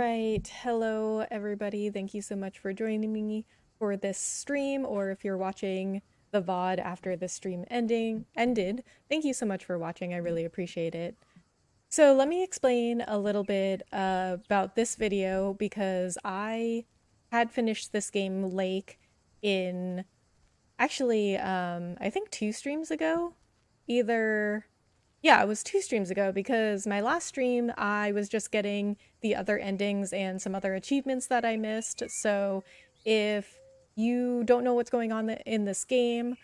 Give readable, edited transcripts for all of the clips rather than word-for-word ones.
right. Hello, everybody. Thank you so much for joining me for this stream, or if you're watching the VOD after the stream ended, thank you so much for watching. I really appreciate it. So let me explain a little bit about this video because I had finished this game Lake in actually I think 2 streams ago. Either Yeah, it was 2 streams ago because my last stream I was just getting the other endings and some other achievements that I missed. So if you don't know what's going on in this game,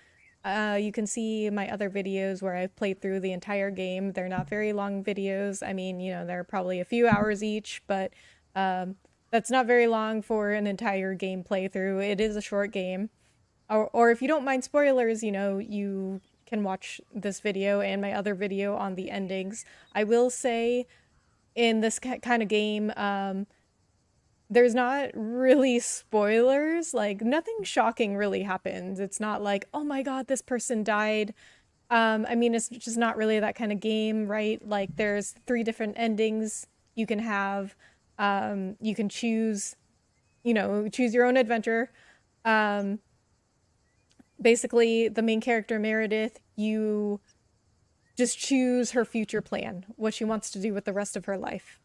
you can see my other videos where I've played through the entire game. They're not very long videos. I mean, they're probably a few hours each, but that's not very long for an entire game playthrough. It is a short game. Or if you don't mind spoilers, you can watch this video and my other video on the endings. I will say in this kind of game, there's not really spoilers. Like, nothing shocking really happens. It's not like, oh my god, this person died. I mean, it's just not really that kind of game, right? Like, there's 3 different endings you can have. You can choose your own adventure. Basically, the main character, Meredith, you just choose her future plan, what she wants to do with the rest of her life.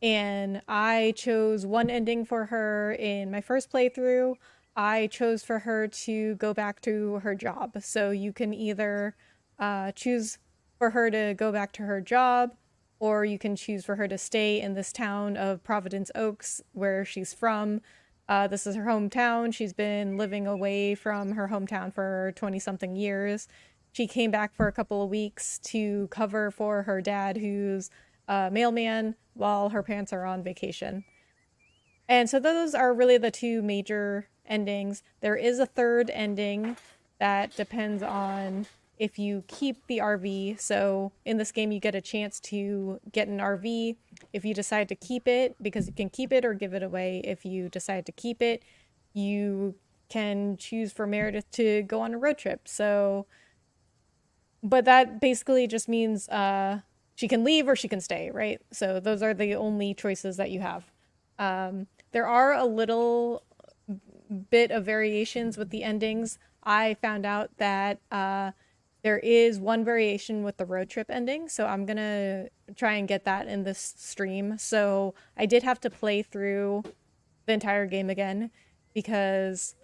And I chose one ending for her in my first playthrough. I chose for her to go back to her job. So you can either choose for her to go back to her job, or you can choose for her to stay in this town of Providence Oaks, where she's from. This is her hometown. She's been living away from her hometown for 20-something years. She came back for a couple of weeks to cover for her dad, who's a mailman, while her parents are on vacation. And so those are really the 2 major endings. There is a 3rd ending that depends on if you keep the RV. So in this game, you get a chance to get an RV if you decide to keep it, because you can keep it or give it away. If you decide to keep it, you can choose for Meredith to go on a road trip. But that basically just means she can leave or she can stay, right? So those are the only choices that you have. There are a little bit of variations with the endings. I found out that there is one variation with the road trip ending, so I'm gonna try and get that in this stream. So I did have to play through the entire game again, because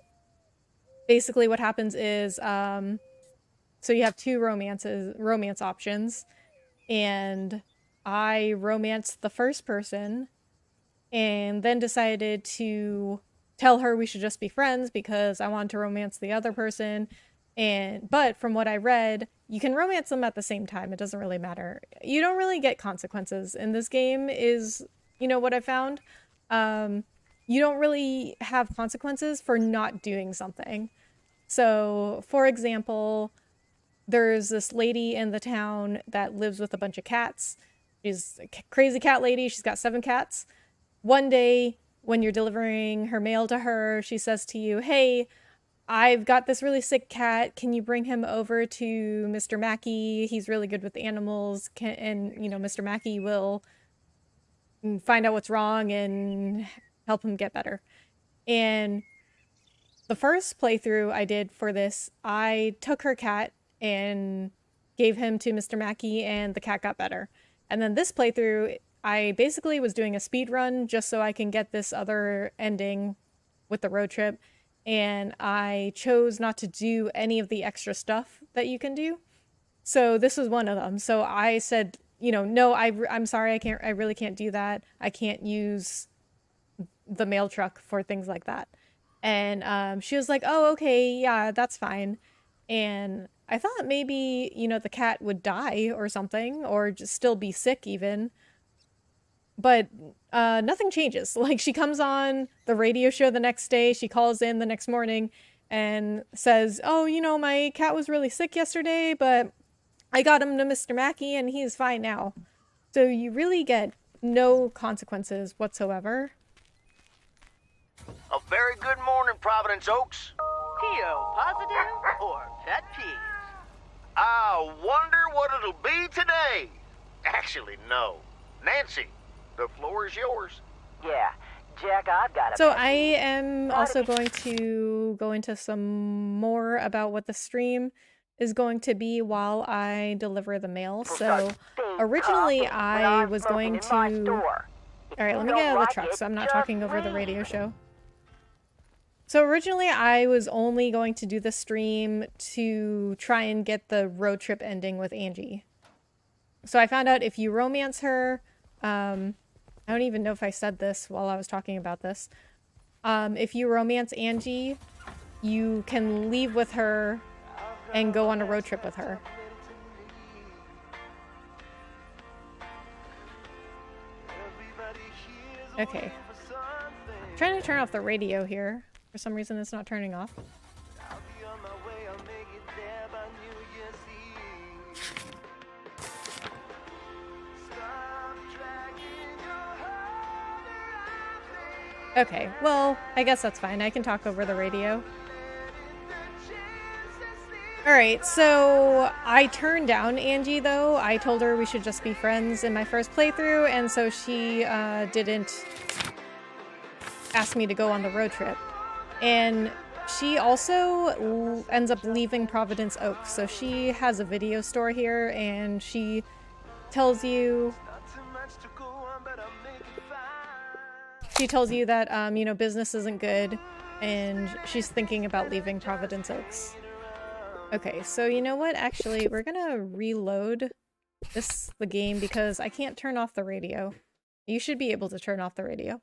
basically what happens is, so you have 2 romance options, and I romanced the first person, and then decided to tell her we should just be friends because I wanted to romance the other person. But from what I read, you can romance them at the same time. It doesn't really matter. You don't really get consequences in this game, is, what I found. You don't really have consequences for not doing something. So, for example, there's this lady in the town that lives with a bunch of cats. She's a crazy cat lady. She's got 7 cats. One day, when you're delivering her mail to her, she says to you, hey, I've got this really sick cat. Can you bring him over to Mr. Mackey? He's really good with animals. And Mr. Mackey will find out what's wrong and help him get better. And the first playthrough I did for this, I took her cat and gave him to Mr. Mackey, and the cat got better. And then this playthrough, I basically was doing a speed run just so I can get this other ending with the road trip. And I chose not to do any of the extra stuff that you can do. So this was one of them. So I said, no, I'm sorry, I really can't do that. I can't use the mail truck for things like that. And she was like, oh, okay, yeah, that's fine. And I thought maybe, the cat would die or something, or just still be sick even. But nothing changes. Like, she comes on the radio show the next day, she calls in the next morning and says, oh, my cat was really sick yesterday, but I got him to Mr. Mackey and he's fine now. So you really get no consequences whatsoever. A very good morning, Providence Oaks. PO positive or pet peeve? I wonder what it'll be today. Actually, no. Nancy, the floor is yours. Yeah, Jack, I've got a So pet I peeve. am also going to go into some more about what the stream is going to be while I deliver the mail. People start So staying originally tough when I I'm was smoking going in my to... store. If All right, you let me don't get out of the like truck it, so I'm not just talking over the leave. radio show. So originally I was only going to do the stream to try and get the road trip ending with Angie. So I found out if you romance her, I don't even know if I said this while I was talking about this. If you romance Angie, you can leave with her and go on a road trip with her. Okay. I'm trying to turn off the radio here. For some reason it's not turning off. Okay, well, I guess that's fine. I can talk over the radio. Alright, so I turned down Angie, though. I told her we should just be friends in my first playthrough, and so she didn't ask me to go on the road trip. And she also ends up leaving Providence Oaks, so she has a video store here, and she tells you... She tells you that, you know, business isn't good, and she's thinking about leaving Providence Oaks. Okay, so you know what? Actually, we're gonna reload the game because I can't turn off the radio. You should be able to turn off the radio.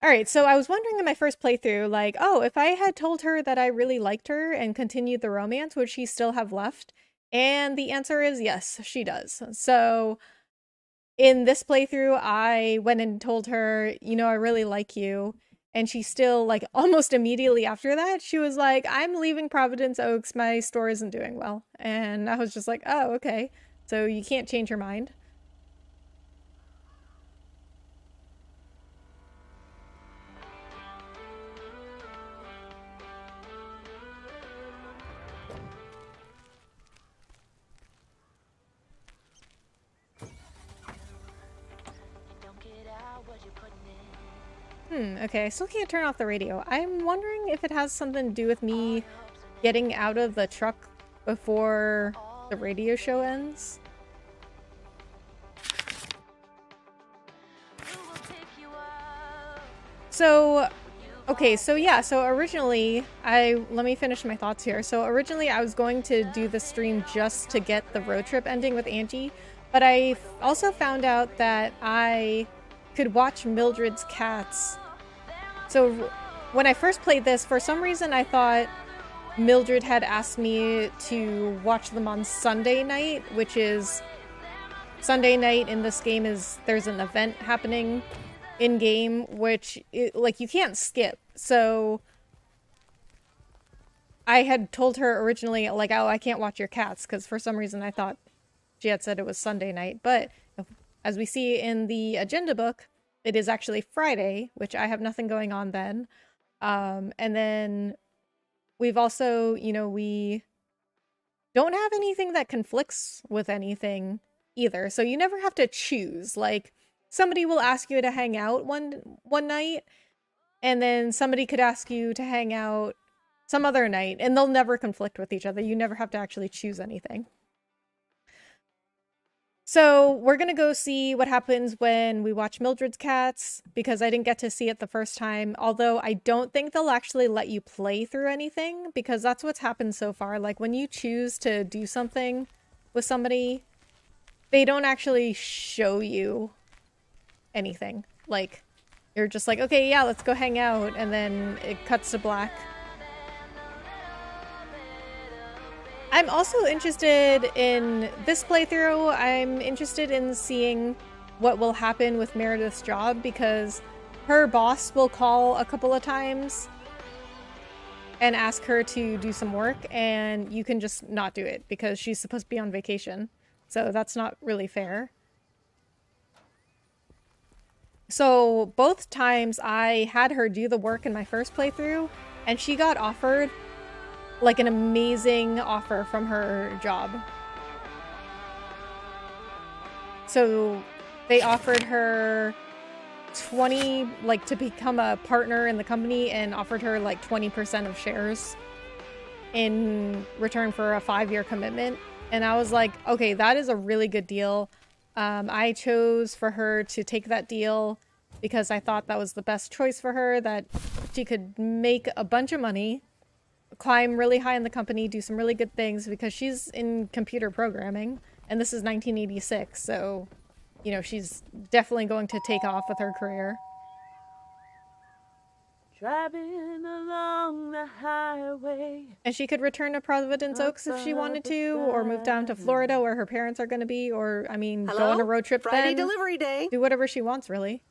Alright, so I was wondering in my first playthrough, like, oh, if I had told her that I really liked her and continued the romance, would she still have left? And the answer is yes, she does. So... in this playthrough, I went and told her, you know, I really like you. And she still, like, almost immediately after that, she was like, I'm leaving Providence Oaks. My store isn't doing well. And I was just like, oh, okay. So you can't change your mind. Okay, I still can't turn off the radio. I'm wondering if it has something to do with me getting out of the truck before the radio show ends. So, okay, so yeah, so originally, let me finish my thoughts here. So originally I was going to do the stream just to get the road trip ending with Angie, but I also found out that I could watch Mildred's cats. So when I first played this, for some reason I thought Mildred had asked me to watch them on Sunday night, which is Sunday night in this game is there's an event happening in game, which like you can't skip. So I had told her originally like, oh, I can't watch your cats because for some reason I thought she had said it was Sunday night, but as we see in the agenda book, it is actually Friday, which I have nothing going on then. And then we've also, you know, we don't have anything that conflicts with anything either. So you never have to choose. Like, somebody will ask you to hang out one night, and then somebody could ask you to hang out some other night, and they'll never conflict with each other. You never have to actually choose anything. So we're gonna go see what happens when we watch Mildred's cats, because I didn't get to see it the first time, although I don't think they'll actually let you play through anything, because that's what's happened so far. Like, when you choose to do something with somebody, they don't actually show you anything. Like, you're just like, okay, yeah, let's go hang out, and then it cuts to black. I'm also interested in this playthrough. I'm interested in seeing what will happen with Meredith's job, because her boss will call a couple of times and ask her to do some work, and you can just not do it because she's supposed to be on vacation. So that's not really fair. So both times I had her do the work in my first playthrough, and she got offered like an amazing offer from her job. So they offered her to become a partner in the company and offered her like 20% of shares in return for a 5-year commitment. And I was like, okay, that is a really good deal. I chose for her to take that deal because I thought that was the best choice for her, that she could make a bunch of money, climb really high in the company, do some really good things, because she's in computer programming, and this is 1986, so, you know, she's definitely going to take off with her career. Driving along the highway. And she could return to Providence Oaks if she wanted to, or move down to Florida where her parents are going to be, or, I mean, go on a road trip Friday then. delivery day. Do whatever she wants, really.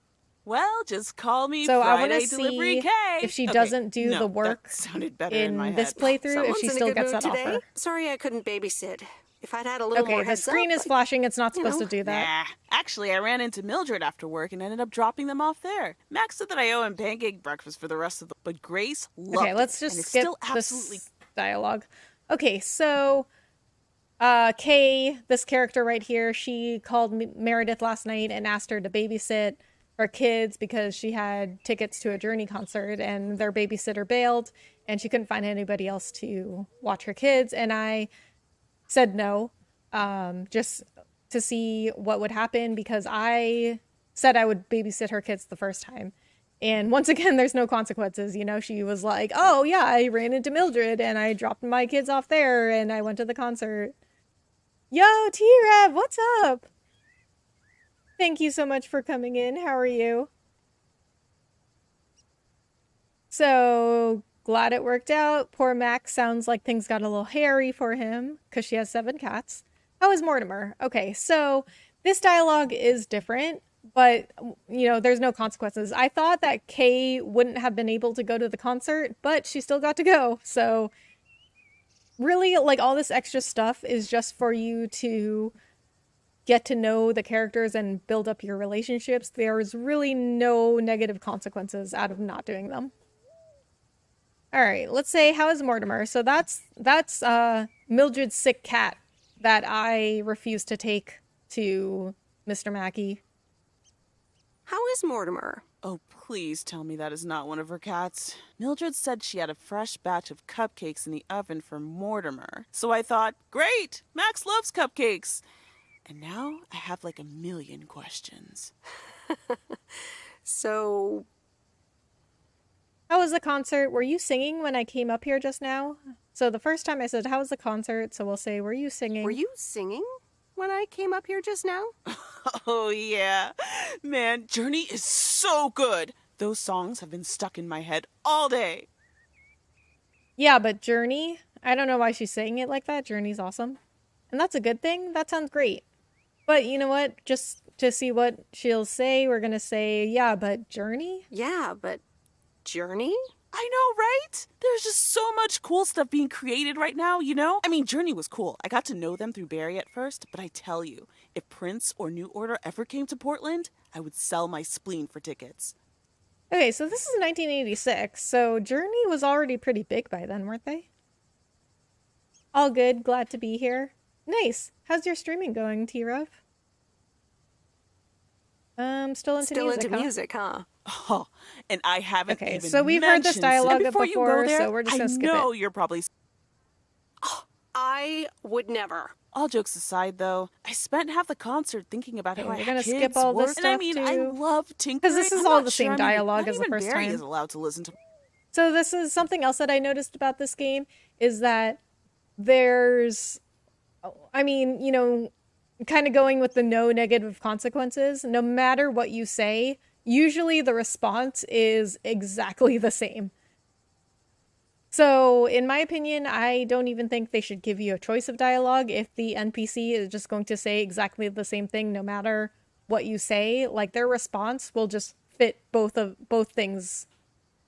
Well, just call me So I want Friday to Delivery see K. if she doesn't do the work that sounded better in my this head. playthrough, if Someone's she in a still good gets mood that today. offer. Sorry I couldn't babysit. If I'd had a little more Okay, the heads screen up, is flashing. It's not supposed know. to do that. Nah, actually, I ran into Mildred after work and ended up dropping them off there. Max said that I owe him pancake breakfast for the rest of the... But Grace loved Okay, let's it, just and it's skip still absolutely... this dialogue. Okay, so Kay, this character right here, she called Meredith last night and asked her to babysit her kids because she had tickets to a Journey concert and their babysitter bailed and she couldn't find anybody else to watch her kids. And I said no, just to see what would happen, because I said I would babysit her kids the first time. And once again, there's no consequences. You know, she was like, oh yeah, I ran into Mildred and I dropped my kids off there and I went to the concert. Yo, T-Rev, what's up? Thank you so much for coming in. How are you? So glad it worked out. Poor Max sounds like things got a little hairy for him because she has 7 cats. How is Mortimer? Okay, so this dialogue is different, but, you know, there's no consequences. I thought that Kay wouldn't have been able to go to the concert, but she still got to go. So really, like, all this extra stuff is just for you to get to know the characters and build up your relationships. There's really no negative consequences out of not doing them. All right, let's say, how is Mortimer? So that's Mildred's sick cat that I refused to take to Mr. Mackey. how is Mortimer? Oh, please tell me that is not one of her cats. Mildred said she had a fresh batch of cupcakes in the oven for Mortimer. So I thought, great, Max loves cupcakes. And now I have like a million questions. So, How was the concert? Were you singing when I came up here just now? So the first time I said, how was the concert? So we'll say, were you singing? were you singing when I came up here just now? Oh, yeah. Man, Journey is so good. Those songs have been stuck in my head all day. Yeah, but Journey, I don't know why she's saying it like that. Journey's awesome. And that's a good thing. That sounds great. But you know what? Just to see what she'll say, we're going to say, yeah, but Journey? Yeah, but Journey? I know, right? There's just so much cool stuff being created right now, you know? I mean, Journey was cool. I got to know them through Barry at first, but I tell you, if Prince or New Order ever came to Portland, I would sell my spleen for tickets. Okay, so this is 1986, so Journey was already pretty big by then, weren't they? All good, glad to be here. Nice. How's your streaming going, T-Rev? Still into music, huh? Oh, and I haven't Okay, even so we've heard this mentioned- dialogue and before you go before, there, so we're just gonna skip I know it. you're probably... I would never. All jokes aside, though, I spent half the concert thinking about Okay, how we're I gonna had skip kids all this work. And I stuff, mean, I too. love tinkering. 'Cause this is I'm all not the sure, same I mean, dialogue not as the even first Barry time. is allowed to listen to... So this is something else that I noticed about this game, is that there's, I mean, you know, kind of going with the no negative consequences. No matter what you say, usually the response is exactly the same. So in my opinion, I don't even think they should give you a choice of dialogue if the NPC is just going to say exactly the same thing no matter what you say. Like, their response will just fit both things,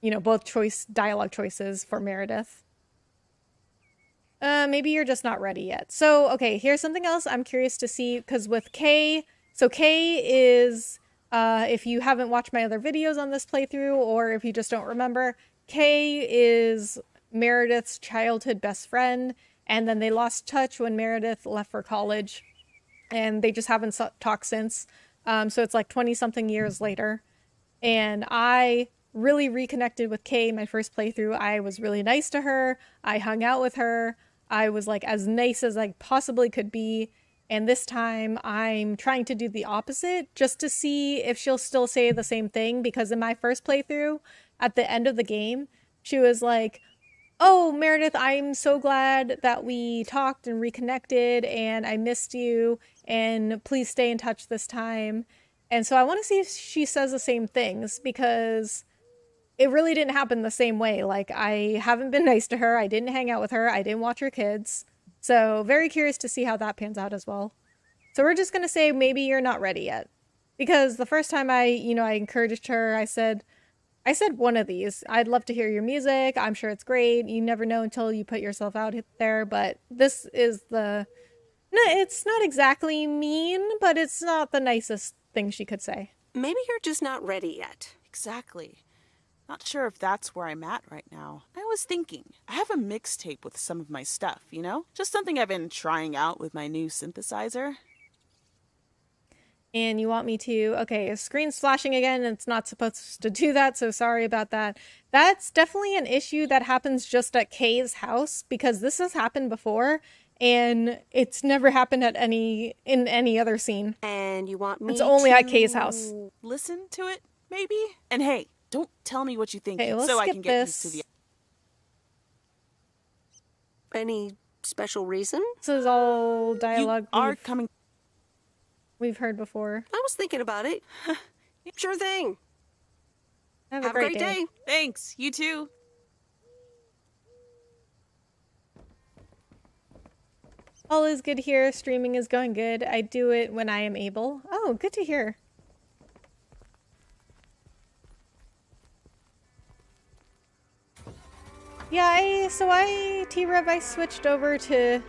you know, both dialogue choices for Meredith. Maybe you're just not ready yet. So, okay, here's something else I'm curious to see, because with Kay, so Kay is, if you haven't watched my other videos on this playthrough, or if you just don't remember, Kay is Meredith's childhood best friend, and then they lost touch when Meredith left for college, and they just haven't talked since. So it's like 20-something years later. And I really reconnected with Kay my first playthrough. I was really nice to her. I hung out with her. I was like as nice as I possibly could be. And this time I'm trying to do the opposite just to see if she'll still say the same thing. Because in my first playthrough, at the end of the game, she was like, "Oh, Meredith, I'm so glad that we talked and reconnected and I missed you and please stay in touch this time." And so I want to see if she says the same things because it really didn't happen the same way. Like, I haven't been nice to her. I didn't hang out with her. I didn't watch her kids. So very curious to see how that pans out as well. So we're just going to say maybe you're not ready yet. Because the first time I encouraged her, I said one of these. I'd love to hear your music. I'm sure it's great. You never know until you put yourself out there. But this is no, it's not exactly mean, but it's not the nicest thing she could say. Maybe you're just not ready yet. Exactly. Not sure if that's where I'm at right now. I was thinking, I have a mixtape with some of my stuff, you know? Just something I've been trying out with my new synthesizer. And you want me to... Okay, screen's flashing again. It's not supposed to do that, so sorry about that. That's definitely an issue that happens just at Kay's house, because this has happened before, and it's never happened in any other scene. And you want me It's only to at Kay's house. Listen to it, maybe? And hey, don't tell me what you think Okay, let's so I skip can get this. used to the... Any special reason? This is all dialogue You are coming... we've heard before. I was thinking about it. Sure thing. Have Have a great day. Thanks, you too. All is good here. Streaming is going good. I do it when I am able. Oh, good to hear. Yeah, T-Rev, I switched over to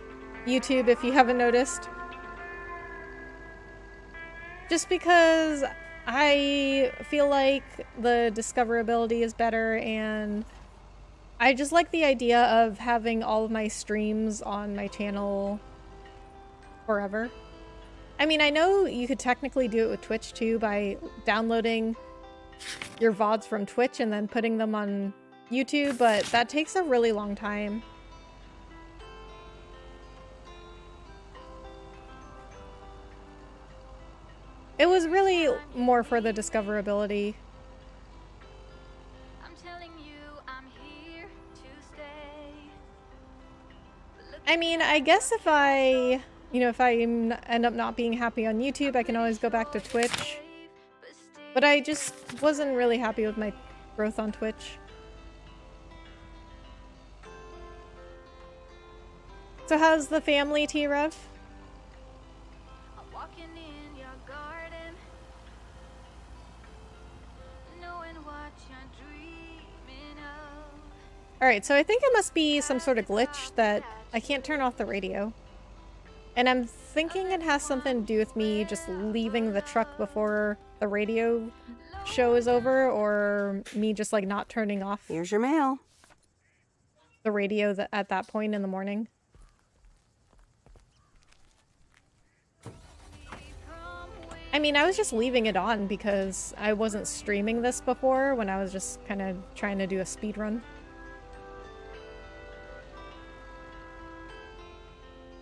YouTube if you haven't noticed. Just because I feel like the discoverability is better and I just like the idea of having all of my streams on my channel forever. I mean, I know you could technically do it with Twitch too by downloading your VODs from Twitch and then putting them on YouTube, but that takes a really long time. It was really more for the discoverability. I'm telling you, I'm here to stay. I mean, I guess if I end up not being happy on YouTube, I can always go back to Twitch. But I just wasn't really happy with my growth on Twitch. So how's the family, T-Rev? I'm walking in your garden, knowing what you're dreaming of. Alright, so I think it must be some sort of glitch that I can't turn off the radio. And I'm thinking it has something to do with me just leaving the truck before the radio show is over, or me just like not turning off Here's your mail. the radio at that point in the morning. I mean, I was just leaving it on because I wasn't streaming this before when I was just kind of trying to do a speed run.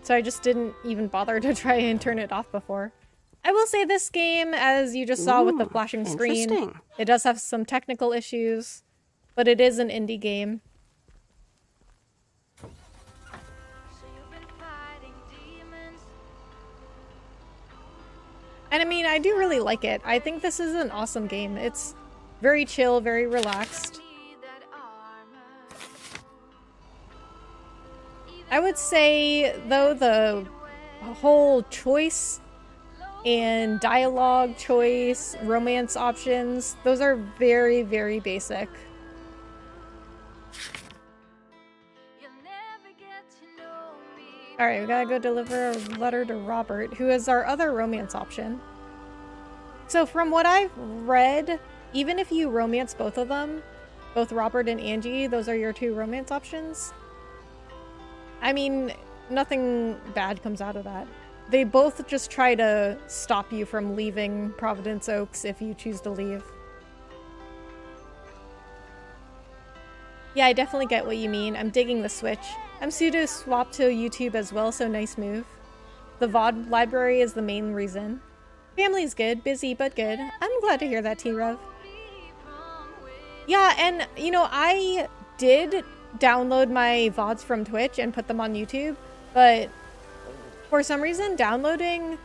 So I just didn't even bother to try and turn it off before. I will say this game, as you just saw with the flashing screen, interesting. it does have some technical issues, but it is an indie game. So you've been fighting demons. And I mean, I do really like it. I think this is an awesome game. It's very chill, very relaxed. Need that armor. I would say, though, the whole choice and dialogue choice, romance options, those are very, very basic. You'll never get to know me. Alright, we gotta go deliver a letter to Robert, who is our other romance option. So from what I've read, even if you romance both of them, both Robert and Angie, those are your two romance options. I mean, nothing bad comes out of that. They both just try to stop you from leaving Providence Oaks if you choose to leave. Yeah, I definitely get what you mean. I'm digging the switch. I'm pseudo swapped to YouTube as well, so nice move. The VOD library is the main reason. Family's good, busy but good. I'm glad to hear that, T-Rev. Yeah, and you know, I did download my VODs from Twitch and put them on YouTube, but for some reason downloading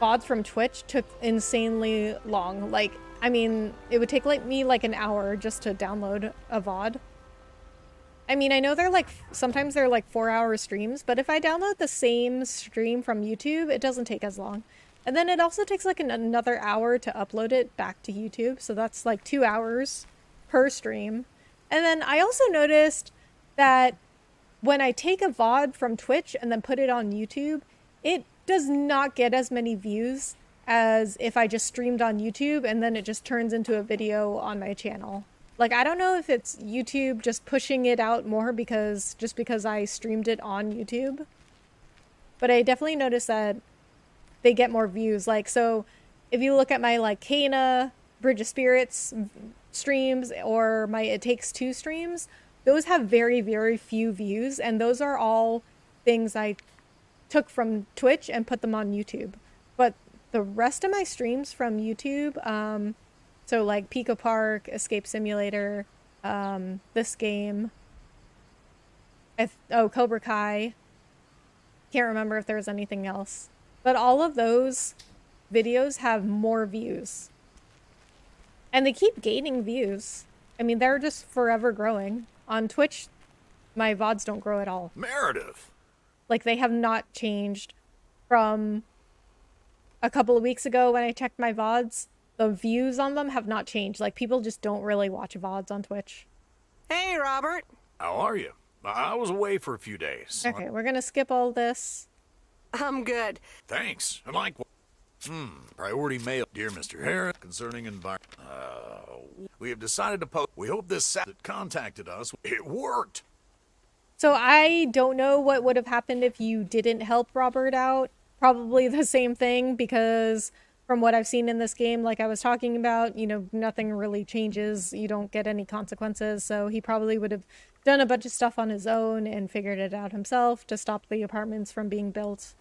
VODs from Twitch took insanely long. Like, I mean, it would take me like an hour just to download a VOD. I mean, I know they're like, sometimes they're like 4-hour streams, but if I download the same stream from YouTube, it doesn't take as long. And then it also takes like another hour to upload it back to YouTube. So that's like 2 hours per stream. And then I also noticed that when I take a VOD from Twitch and then put it on YouTube, it does not get as many views as if I just streamed on YouTube and then it just turns into a video on my channel. Like, I don't know if it's YouTube just pushing it out more because I streamed it on YouTube. But I definitely noticed that they get more views. Like, so if you look at my like Kana, Bridge of Spirits streams or my It Takes Two streams, those have very, very few views. And those are all things I took from Twitch and put them on YouTube. But the rest of my streams from YouTube, so like Pico Park, Escape Simulator, this game, Cobra Kai. Can't remember if there was anything else. But all of those videos have more views. And they keep gaining views. I mean, they're just forever growing. On Twitch, my VODs don't grow at all. Meredith! Like, they have not changed from a couple of weeks ago when I checked my VODs. The views on them have not changed. Like, people just don't really watch VODs on Twitch. Hey, Robert. How are you? I was away for a few days. Okay, we're gonna skip all this. I'm good. Thanks. And like, priority mail, dear Mr. Harris, concerning environment. We have decided to post. We hope this that contacted us. It worked. So I don't know what would have happened if you didn't help Robert out. Probably the same thing, because from what I've seen in this game, like I was talking about, you know, nothing really changes. You don't get any consequences. So he probably would have done a bunch of stuff on his own and figured it out himself to stop the apartments from being built.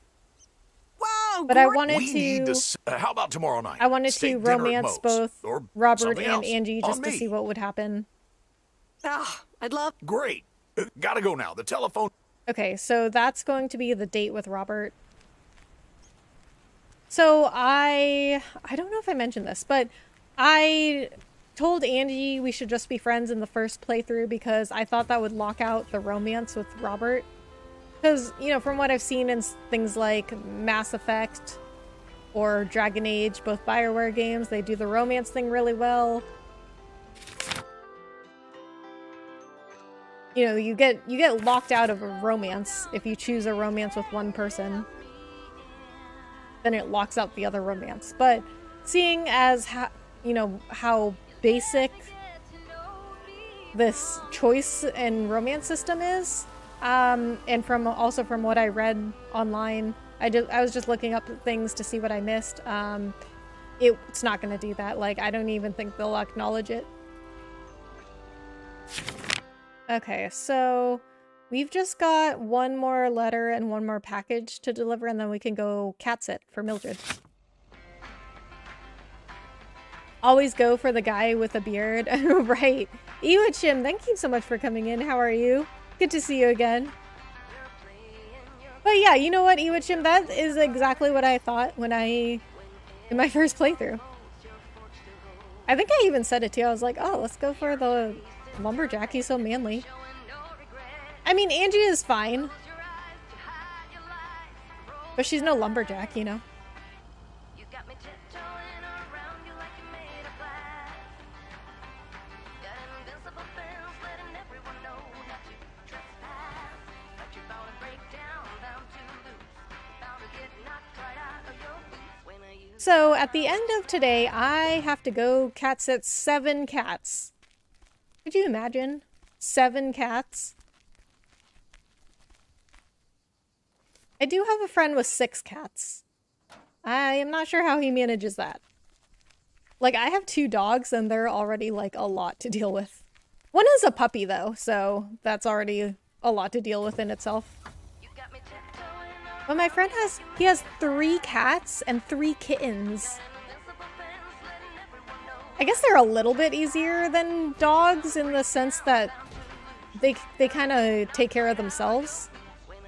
Whoa, But I wanted We need to... to. How about tomorrow night? I wanted Steak to dinner at romance Moe's, both or Robert something and else. Angie On just to me. see what would happen. I'd love... Great. Gotta go now. The telephone. Okay, so that's going to be the date with Robert. So I don't know if I mentioned this, but I told Angie we should just be friends in the first playthrough because I thought that would lock out the romance with Robert. Because, you know, from what I've seen in things like Mass Effect or Dragon Age, both BioWare games, they do the romance thing really well. You know, you get locked out of a romance if you choose a romance with one person. Then it locks out the other romance. But seeing as how basic this choice and romance system is, and from what I read online, I was just looking up things to see what I missed. It's not going to do that. Like, I don't even think they'll acknowledge it. Okay, so we've just got one more letter and one more package to deliver, and then we can go cat sit for Mildred. Always go for the guy with a beard. Right. Iwachim, thank you so much for coming in. How are you? Good to see you again. But yeah, you know what, Iwachim? That is exactly what I thought in my first playthrough. I think I even said it too. I was like, oh, let's go for the lumberjack. He's so manly. I mean, Angie is fine. But she's no lumberjack, you know? So, at the end of today, I have to go cat sit 7 cats. Could you imagine? 7 cats? I do have a friend with 6 cats. I am not sure how he manages that. Like, I have 2 dogs, and they're already, like, a lot to deal with. One is a puppy though, so that's already a lot to deal with in itself. But my friend he has 3 cats and 3 kittens. I guess they're a little bit easier than dogs in the sense that they kind of take care of themselves.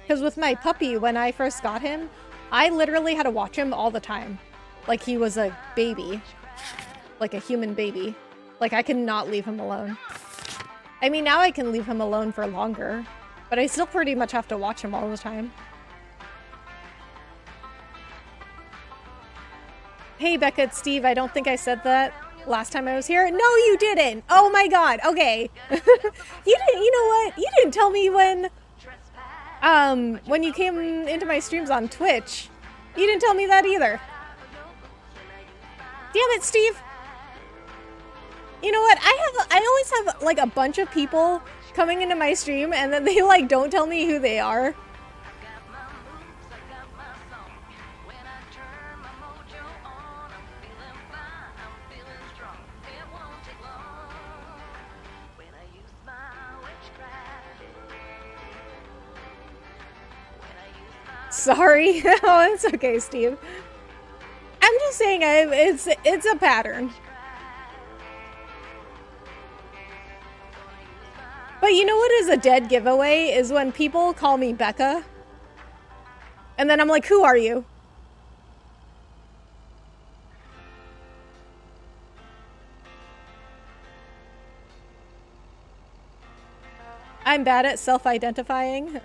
Because with my puppy, when I first got him, I literally had to watch him all the time. Like he was a baby. Like a human baby. Like I could not leave him alone. I mean, now I can leave him alone for longer, but I still pretty much have to watch him all the time. Hey Becca, it's Steve. I don't think I said that last time I was here. No, you didn't. Oh my god. Okay. You didn't. You know what? You didn't tell me when you came into my streams on Twitch. You didn't tell me that either. Damn it, Steve. You know what? I always have like a bunch of people coming into my stream and then they like don't tell me who they are. Sorry. Oh, it's okay, Steve. I'm just saying it's a pattern. But you know what is a dead giveaway? Is when people call me Becca. And then I'm like, who are you? I'm bad at self-identifying.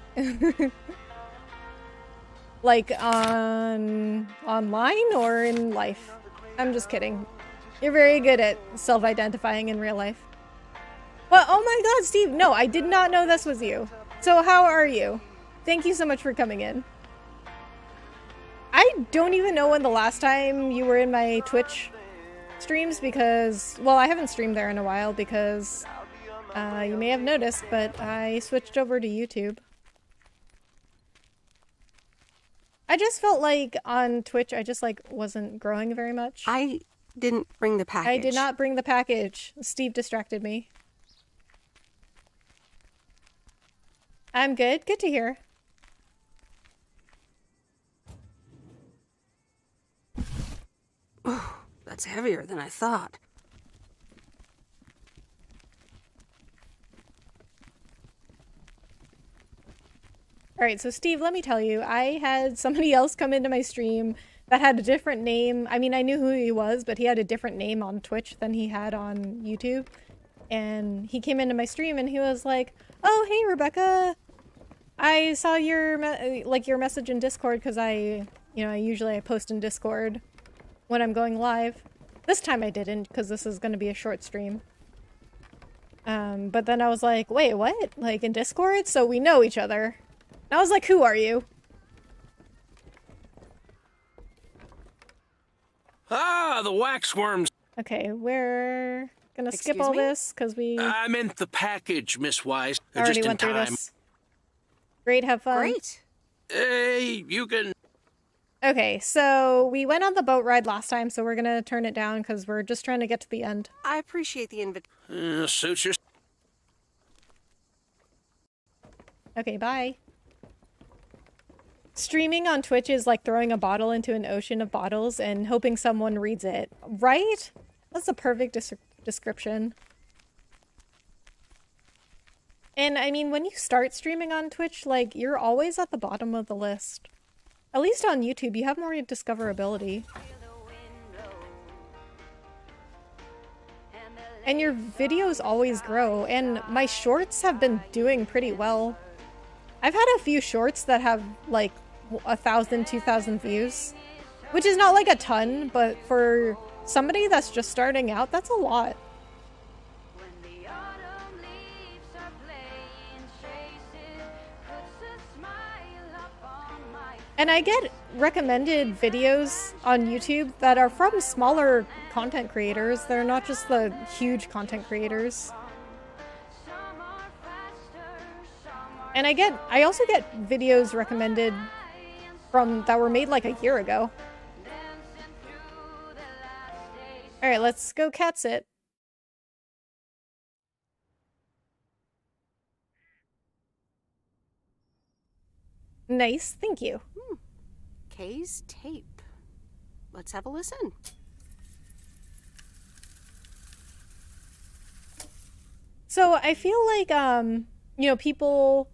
Like online or in life? I'm just kidding. You're very good at self-identifying in real life. Well, oh my god, Steve, no, I did not know this was you. So how are you? Thank you so much for coming in. I don't even know when the last time you were in my Twitch streams because, well, I haven't streamed there in a while because you may have noticed, but I switched over to YouTube. I just felt like on Twitch, I just like wasn't growing very much. I didn't bring the package. I did not bring the package. Steve distracted me. I'm good. Good to hear. Oh, that's heavier than I thought. Alright, so Steve, let me tell you, I had somebody else come into my stream that had a different name. I mean, I knew who he was, but he had a different name on Twitch than he had on YouTube. And he came into my stream and he was like, oh, hey, Rebecca. I saw your message in Discord because I usually post in Discord when I'm going live. This time I didn't because this is going to be a short stream. But then I was like, wait, what? Like in Discord? So we know each other. And I was like, who are you? Ah, the waxworms. Okay, we're gonna skip Excuse all me? this because we I meant the package, Miss Wise. already Just in went through time. this. Great, have fun. Great. Hey, you can... Okay, so we went on the boat ride last time, so we're gonna turn it down because we're just trying to get to the end. I appreciate the invitation. Suits your... Okay, bye. Streaming on Twitch is like throwing a bottle into an ocean of bottles and hoping someone reads it. Right? That's the perfect description. And I mean, when you start streaming on Twitch, like, you're always at the bottom of the list. At least on YouTube, you have more discoverability. And your videos always grow, and my shorts have been doing pretty well. I've had a few shorts that have like 1,000, 2,000 views, which is not like a ton, but for somebody that's just starting out, that's a lot. And I get recommended videos on YouTube that are from smaller content creators. They're not just the huge content creators. And I also get videos recommended that were made like a year ago. Alright, let's go cat sit. Nice, thank you. Kay's tape. Let's have a listen. So I feel like, people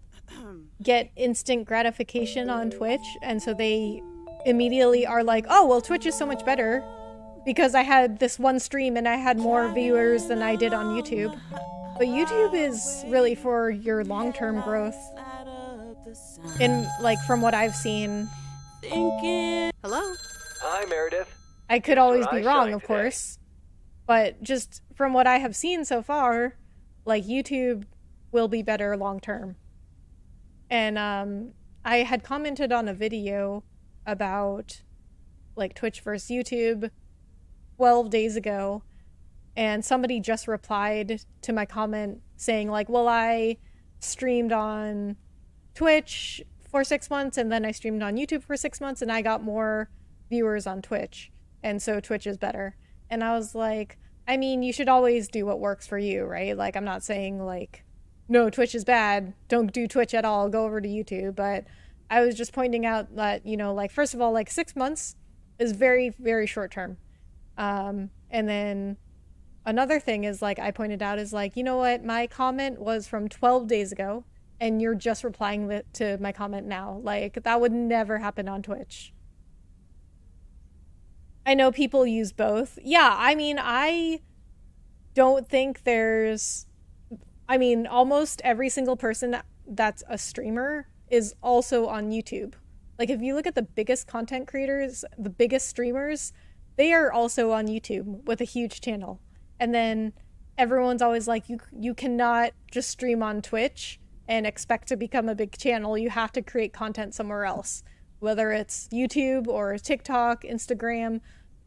get instant gratification on Twitch, and so they immediately are like, oh, well, Twitch is so much better because I had this one stream and I had more viewers than I did on YouTube. But YouTube is really for your long-term growth. In, like, from what I've seen. Hello? Hi, Meredith. I could always be wrong, of course. But just from what I have seen so far, like, YouTube will be better long-term. And I had commented on a video about, like, Twitch versus YouTube 12 days ago, and somebody just replied to my comment saying, like, well, I streamed on Twitch for 6 months, and then I streamed on YouTube for 6 months, and I got more viewers on Twitch, and so Twitch is better. And I was like, I mean, you should always do what works for you, right? Like, I'm not saying, like, no, Twitch is bad, don't do Twitch at all, go over to YouTube, but I was just pointing out that, like, first of all, like, 6 months is very, very short term. And then another thing is, like, I pointed out is, like, you know what, my comment was from 12 days ago, and you're just replying to my comment now. Like, that would never happen on Twitch. I know people use both. Yeah, I mean, I don't think there's... I mean, almost every single person that's a streamer is also on YouTube. Like, if you look at the biggest content creators, the biggest streamers, they are also on YouTube with a huge channel. And then everyone's always like, you cannot just stream on Twitch and expect to become a big channel. You have to create content somewhere else, whether it's YouTube or TikTok, Instagram.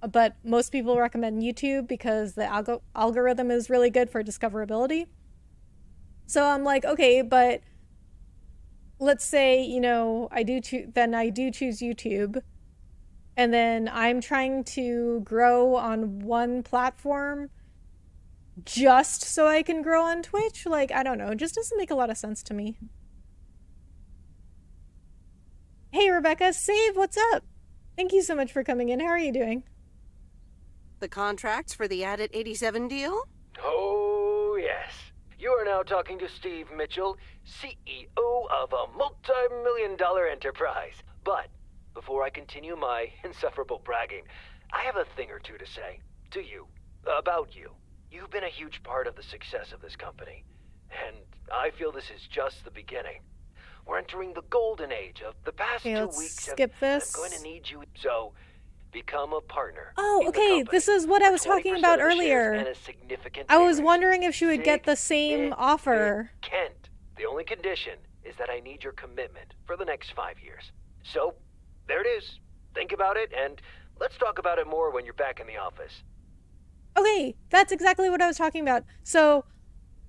But most people recommend YouTube because the algorithm is really good for discoverability. So I'm like, okay, but let's say, I do choose YouTube, and then I'm trying to grow on one platform just so I can grow on Twitch. Like, I don't know, it just doesn't make a lot of sense to me. Hey, Rebecca, Save, what's up? Thank you so much for coming in. How are you doing? The contracts for the Addit 87 deal? Oh, yes. You are now talking to Steve Mitchell, CEO of a multi-million-dollar enterprise. But before I continue my insufferable bragging, I have a thing or two to say to you, about you. You've been a huge part of the success of this company, and I feel this is just the beginning. We're entering the golden age of the past 2 weeks. Skip this. I'm going to need you, so become a partner. Oh, okay, this is what I was talking about earlier. I was wondering if she would get the same offer. Kent, the only condition is that I need your commitment for the next 5 years. So, there it is. Think about it, and let's talk about it more when you're back in the office. Okay, that's exactly what I was talking about. So,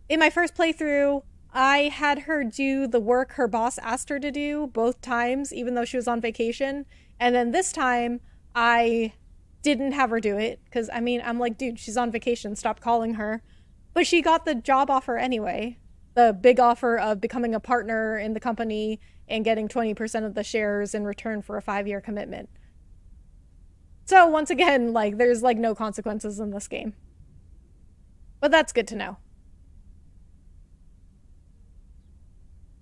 in my first playthrough, I had her do the work her boss asked her to do both times, even though she was on vacation. And then this time, I didn't have her do it, because, I mean, I'm like, dude, she's on vacation, stop calling her. But she got the job offer anyway. The big offer of becoming a partner in the company and getting 20% of the shares in return for a 5-year commitment. So, once again, like, there's, like, no consequences in this game. But that's good to know.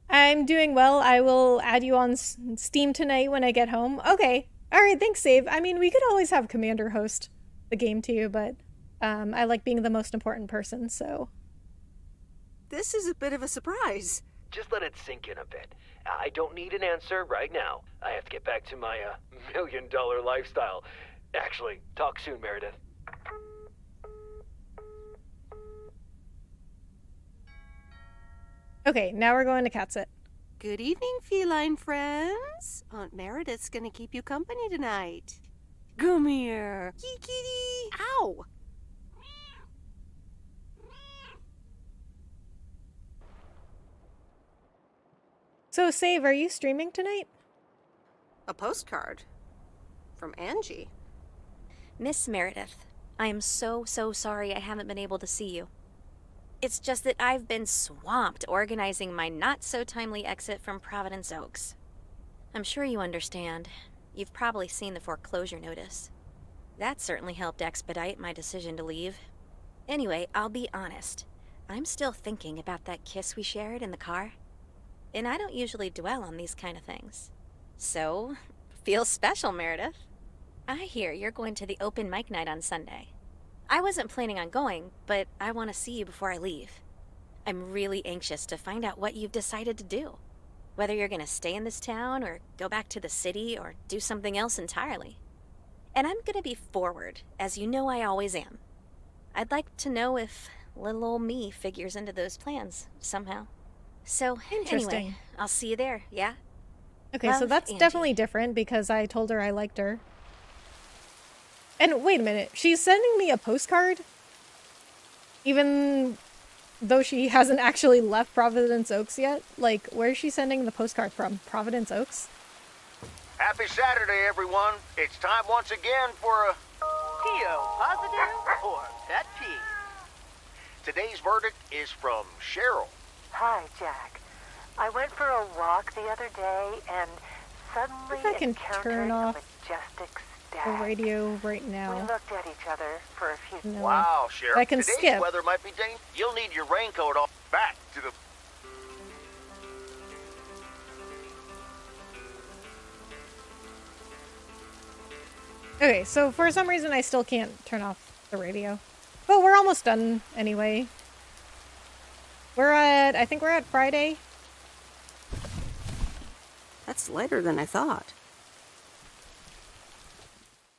I'm doing well. I will add you on Steam tonight when I get home. Okay. Alright, thanks, Save. I mean, we could always have Commander host the game too, but I like being the most important person, so... This is a bit of a surprise. Just let it sink in a bit. I don't need an answer right now. I have to get back to my $1 million lifestyle. Actually, talk soon, Meredith. Okay, now we're going to Catsit. Good evening, feline friends. Aunt Meredith's gonna keep you company tonight. Come here. Kitty. Ow! So, Save, are you streaming tonight? A postcard. From Angie. Miss Meredith, I am so sorry I haven't been able to see you. It's just that I've been swamped organizing my not-so-timely exit from Providence Oaks. I'm sure you understand. You've probably seen the foreclosure notice. That certainly helped expedite my decision to leave. Anyway, I'll be honest. I'm still thinking about that kiss we shared in the car. And I don't usually dwell on these kind of things. So, feels special, Meredith. I hear you're going to the open mic night on Sunday. I wasn't planning on going, but I want to see you before I leave. I'm really anxious to find out what you've decided to do. Whether you're going to stay in this town, or go back to the city, or do something else entirely. And I'm going to be forward, as you know I always am. I'd like to know if little old me figures into those plans, somehow. So, Interesting. anyway, I'll see you there, yeah? Okay, so Love, that's Angie. definitely different because I told her I liked her. And wait a minute, she's sending me a postcard? Even though she hasn't actually left Providence Oaks yet? Like, where's she sending the postcard from? Providence Oaks? Happy Saturday, everyone. It's time once again for a PO positive or pet peeve. Today's verdict is from Cheryl. Hi, Jack. I went for a walk the other day and suddenly If I can encountered turn a off majestic the stag. radio right We now. looked at each other for a few No. Wow, Cheryl. I can Today's skip. weather might be dangerous. You'll need your raincoat off. Back to the... Okay, so for some reason I still can't turn off the radio. But we're almost done anyway. I think we're at Friday. That's later than I thought.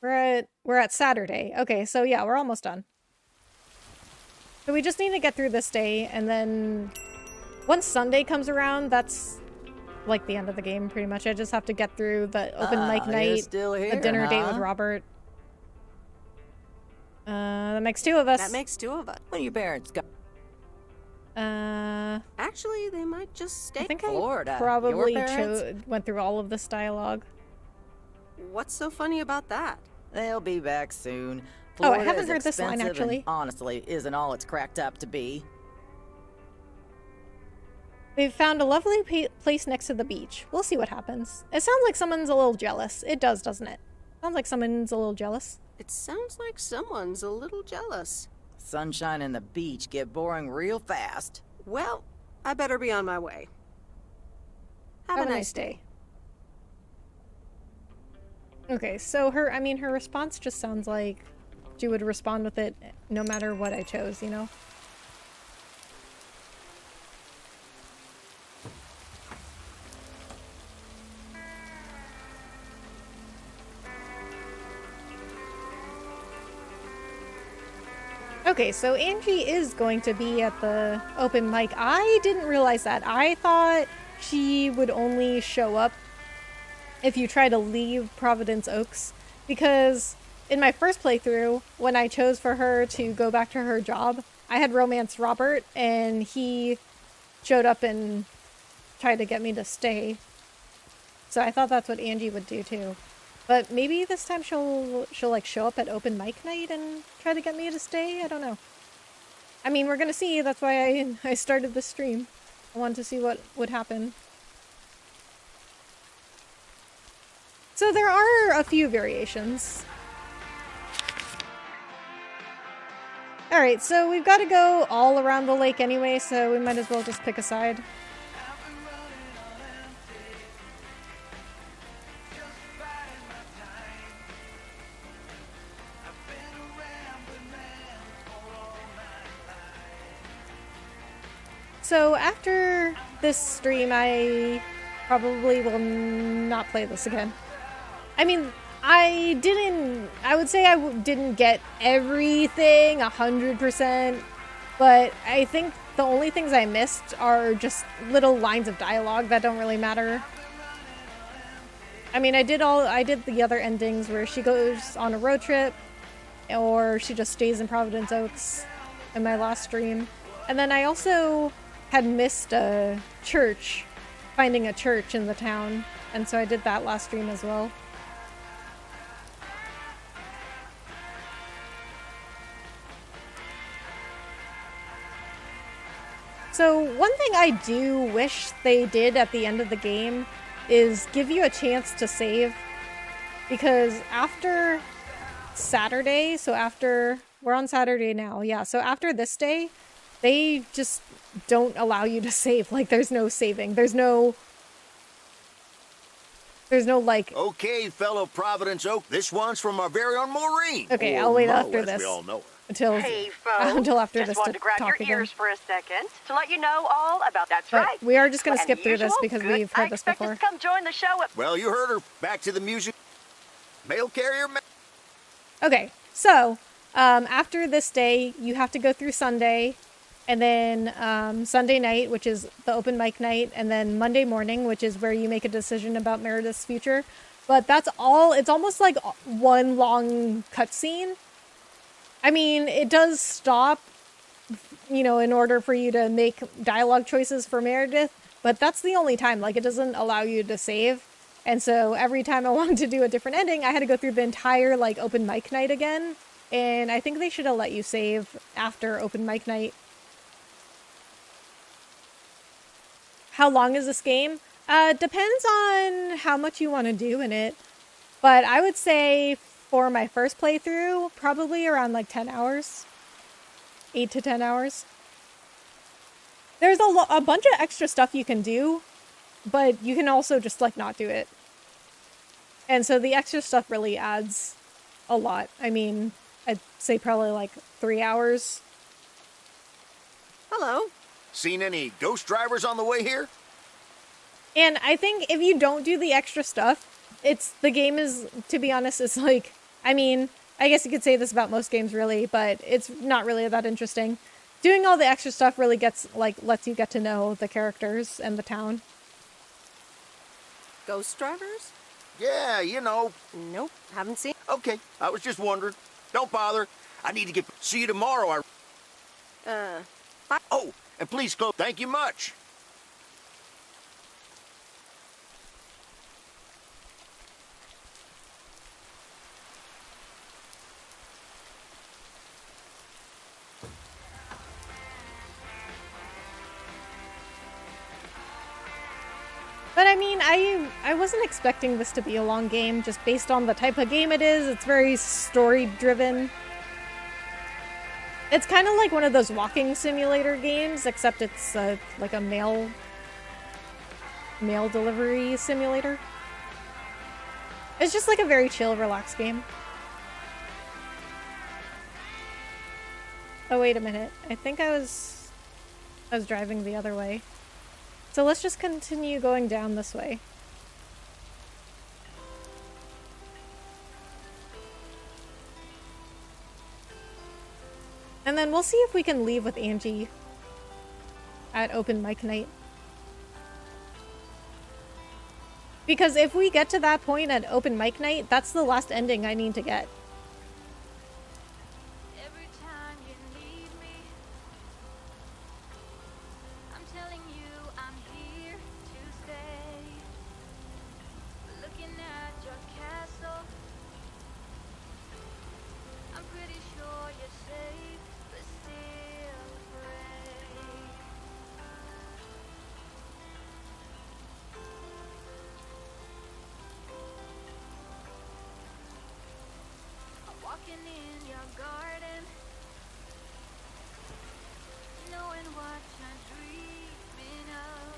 We're at Saturday. Okay, so yeah, we're almost done. So we just need to get through this day, and then once Sunday comes around, that's like the end of the game, pretty much. I just have to get through the open mic night, still here, the dinner date with Robert. That makes two of us. That makes two of us. What do your parents got? Actually, they might just stay. I think Florida. I probably Your parents? went through all of this dialogue. What's so funny about that? They'll be back soon. Oh, I Florida haven't is heard this line, expensive actually. and honestly, isn't all it's cracked up to be. We've found a lovely place next to the beach. We'll see what happens. It sounds like someone's a little jealous. It does, doesn't it? Sounds like someone's a little jealous. It sounds like someone's a little jealous. Sunshine and the beach get boring real fast. Well, I better be on my way. Have a nice day. Okay, so her response just sounds like she would respond with it no matter what I chose, you know? Okay, so Angie is going to be at the open mic. I didn't realize that. I thought she would only show up if you try to leave Providence Oaks, because in my first playthrough, when I chose for her to go back to her job, I had romanced Robert, and he showed up and tried to get me to stay. So I thought that's what Angie would do too. But maybe this time she'll like show up at open mic night and try to get me to stay? I don't know. I mean, we're gonna see. That's why I started this stream. I wanted to see what would happen. So there are a few variations. Alright, so we've got to go all around the lake anyway, so we might as well just pick a side. So after this stream, I probably will not play this again. I mean, I would say I didn't get everything 100%, but I think the only things I missed are just little lines of dialogue that don't really matter. I mean, I did the other endings where she goes on a road trip, or she just stays in Providence Oaks in my last stream. And then I also had missed finding a church in the town, and so I did that last stream as well. So one thing I do wish they did at the end of the game is give you a chance to save, because after Saturday, so after, we're on Saturday now, yeah, so after this day, they just don't allow you to save. Like, there's no saving. There's no like... Okay, fellow Providence Oak, this one's from our very own Maureen. Okay, or I'll wait Mo, after as this. we all know her. Until, Hey, folks. until after just this wanted to grab talk your again. ears for a second to let you know all about. That's But right. we are just going to As skip through this usual, because good. we've heard I this expect before. us to come join the show at Well, you heard her. Back to the music. Mail carrier. Okay, so after this day, you have to go through Sunday, and then Sunday night, which is the open mic night, and then Monday morning, which is where you make a decision about Meredith's future. But that's all. It's almost like one long cutscene. I mean, it does stop, you know, in order for you to make dialogue choices for Meredith, but that's the only time. Like, it doesn't allow you to save. And so every time I wanted to do a different ending, I had to go through the entire, like, open mic night again. And I think they should have let you save after open mic night. How long is this game? Depends on how much you want to do in it. But I would say for my first playthrough, probably around like 10 hours. 8 to 10 hours. There's a bunch of extra stuff you can do, but you can also just like not do it. And so the extra stuff really adds a lot. I mean, I'd say probably like 3 hours. Hello. Seen any ghost drivers on the way here? And I think if you don't do the extra stuff, the game is, to be honest, it's like, I mean, I guess you could say this about most games really, but it's not really that interesting. Doing all the extra stuff really lets you get to know the characters and the town. Ghost drivers? Yeah, you know. Nope, haven't seen. Okay, I was just wondering. Don't bother. I need to get... See you tomorrow. Bye. Oh, and please close. Thank you much. But I mean, I wasn't expecting this to be a long game, just based on the type of game it is. It's very story-driven. It's kind of like one of those walking simulator games, except it's like a mail delivery simulator. It's just like a very chill, relaxed game. Oh, wait a minute. I think I was driving the other way. So let's just continue going down this way. And then we'll see if we can leave with Angie at open mic night. Because if we get to that point at open mic night, that's the last ending I need to get. Every time you need me, I'm telling you I'm here to stay. Looking at your castle, I'm pretty sure you're safe, but still afraid. I'm walking in your garden, knowing what you're dreaming of.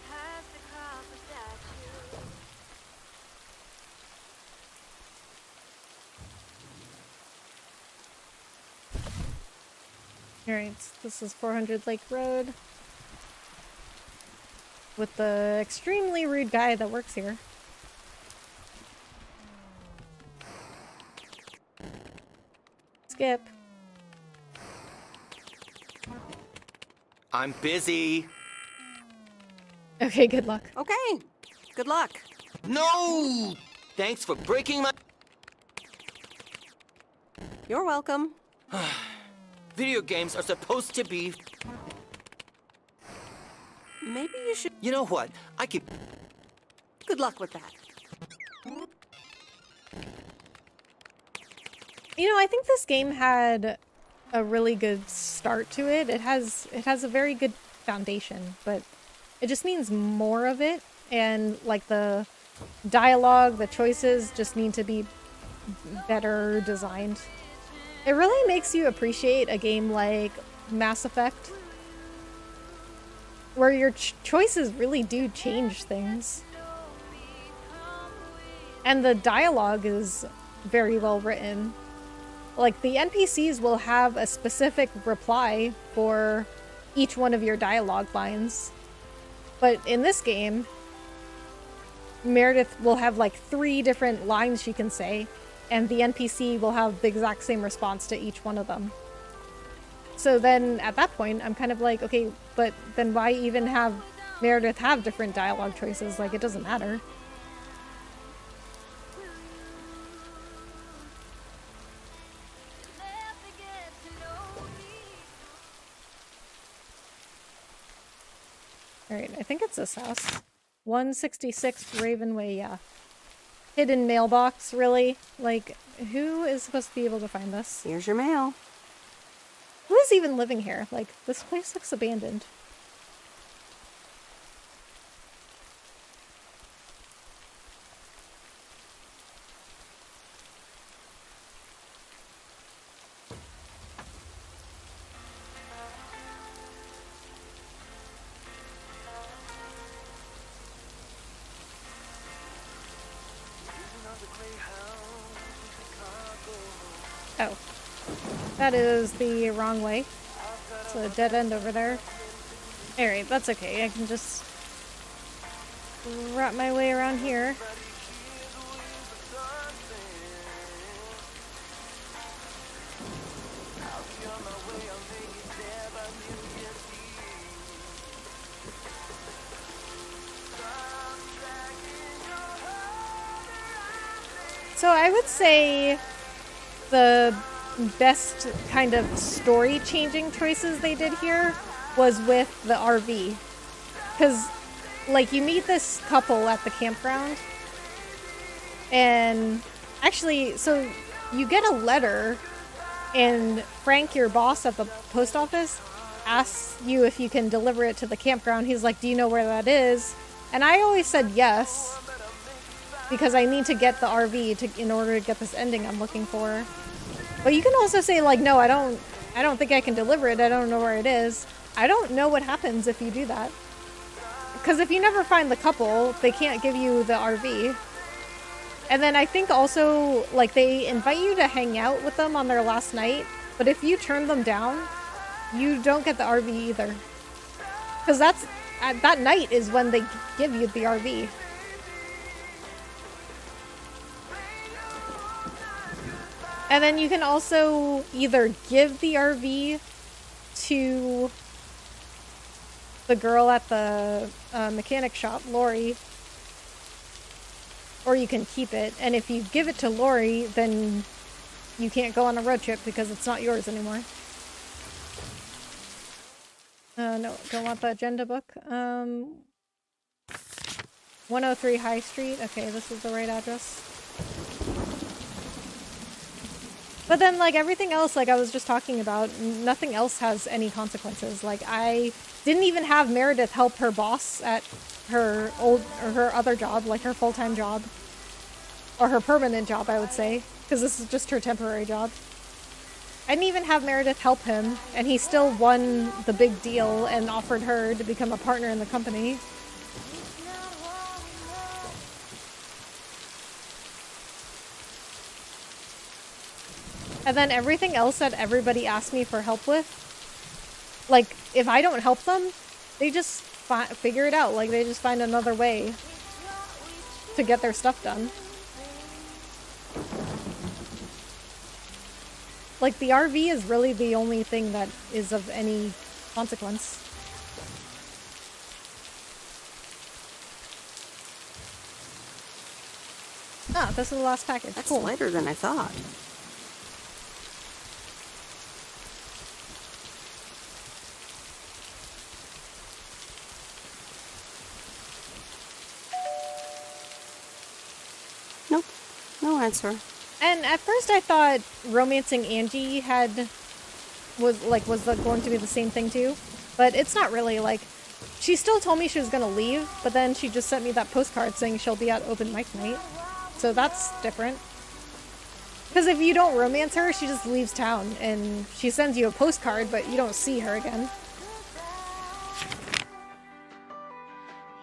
Past the copper statue. Alright, this is 400 Lake Road. With the extremely rude guy that works here. Skip. I'm busy. Okay, good luck. Okay, good luck. No! Thanks for breaking my... You're welcome. Video games are supposed to be... Maybe you should. You know what? I could... Good luck with that. You know, I think this game had a really good start to it. It has a very good foundation, but It just means more of it, and like the dialogue, the choices just need to be better designed. It really makes you appreciate a game like Mass Effect, where your choices really do change things. And the dialogue is very well written. Like, the NPCs will have a specific reply for each one of your dialogue lines. But in this game, Meredith will have like 3 different lines she can say, and the NPC will have the exact same response to each one of them. So then at that point, I'm kind of like, okay, but then why even have Meredith have different dialogue choices? Like, it doesn't matter. Alright, I think it's this house. 166 Raven Way, yeah. Hidden mailbox, really? Like, who is supposed to be able to find this? Here's your mail. Who is even living here? Like, this place looks abandoned. Oh. That is the wrong way. It's a dead end over there. Alright, that's okay. I can just wrap my way around here. So I would say the best kind of story changing choices they did here was with the RV. Because, like, you meet this couple at the campground, and actually, so you get a letter, and Frank, your boss at the post office, asks you if you can deliver it to the campground. He's like, do you know where that is? And I always said yes, because I need to get the RV in order to get this ending I'm looking for. But you can also say, like, no, I don't think I can deliver it. I don't know where it is. I don't know what happens if you do that. Because if you never find the couple, they can't give you the RV. And then I think also, like, they invite you to hang out with them on their last night. But if you turn them down, you don't get the RV either. Because that night is when they give you the RV. And then you can also either give the RV to the girl at the mechanic shop, Lori, or you can keep it. And if you give it to Lori, then you can't go on a road trip because it's not yours anymore. No, don't want the agenda book. 103 High Street. Okay, this is the right address. But then, like, everything else, like I was just talking about, nothing else has any consequences. Like, I didn't even have Meredith help her boss at her other job, like her full-time job. Or her permanent job, I would say. Because this is just her temporary job. I didn't even have Meredith help him, and he still won the big deal and offered her to become a partner in the company. And then everything else that everybody asked me for help with, like, if I don't help them, they just figure it out. Like, they just find another way to get their stuff done. Like, the RV is really the only thing that is of any consequence. Ah, this is the last package. That's cool. lighter than I thought. Nope, no answer. And at first I thought romancing Angie was going to be the same thing too, but it's not really. Like, She still told me she was gonna leave, but then she just sent me that postcard saying she'll be at open mic night. So that's different. Because if you don't romance her, she just leaves town, and she sends you a postcard, but you don't see her again.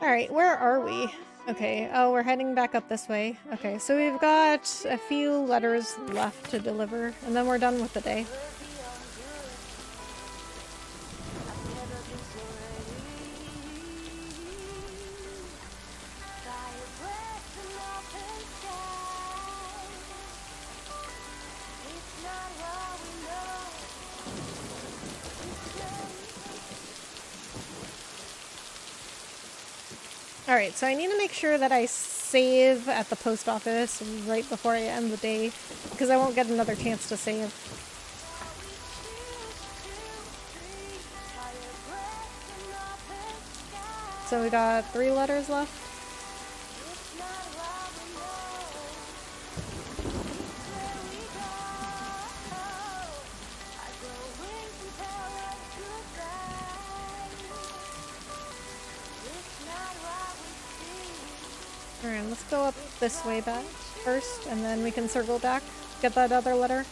Alright, where are we? Okay, oh, we're heading back up this way. Okay, so we've got a few letters left to deliver, and then we're done with the day. Alright, so I need to make sure that I save at the post office right before I end the day, because I won't get another chance to save. So we got 3 letters left. Alright, let's go up this way back first, and then we can circle back, get that other letter.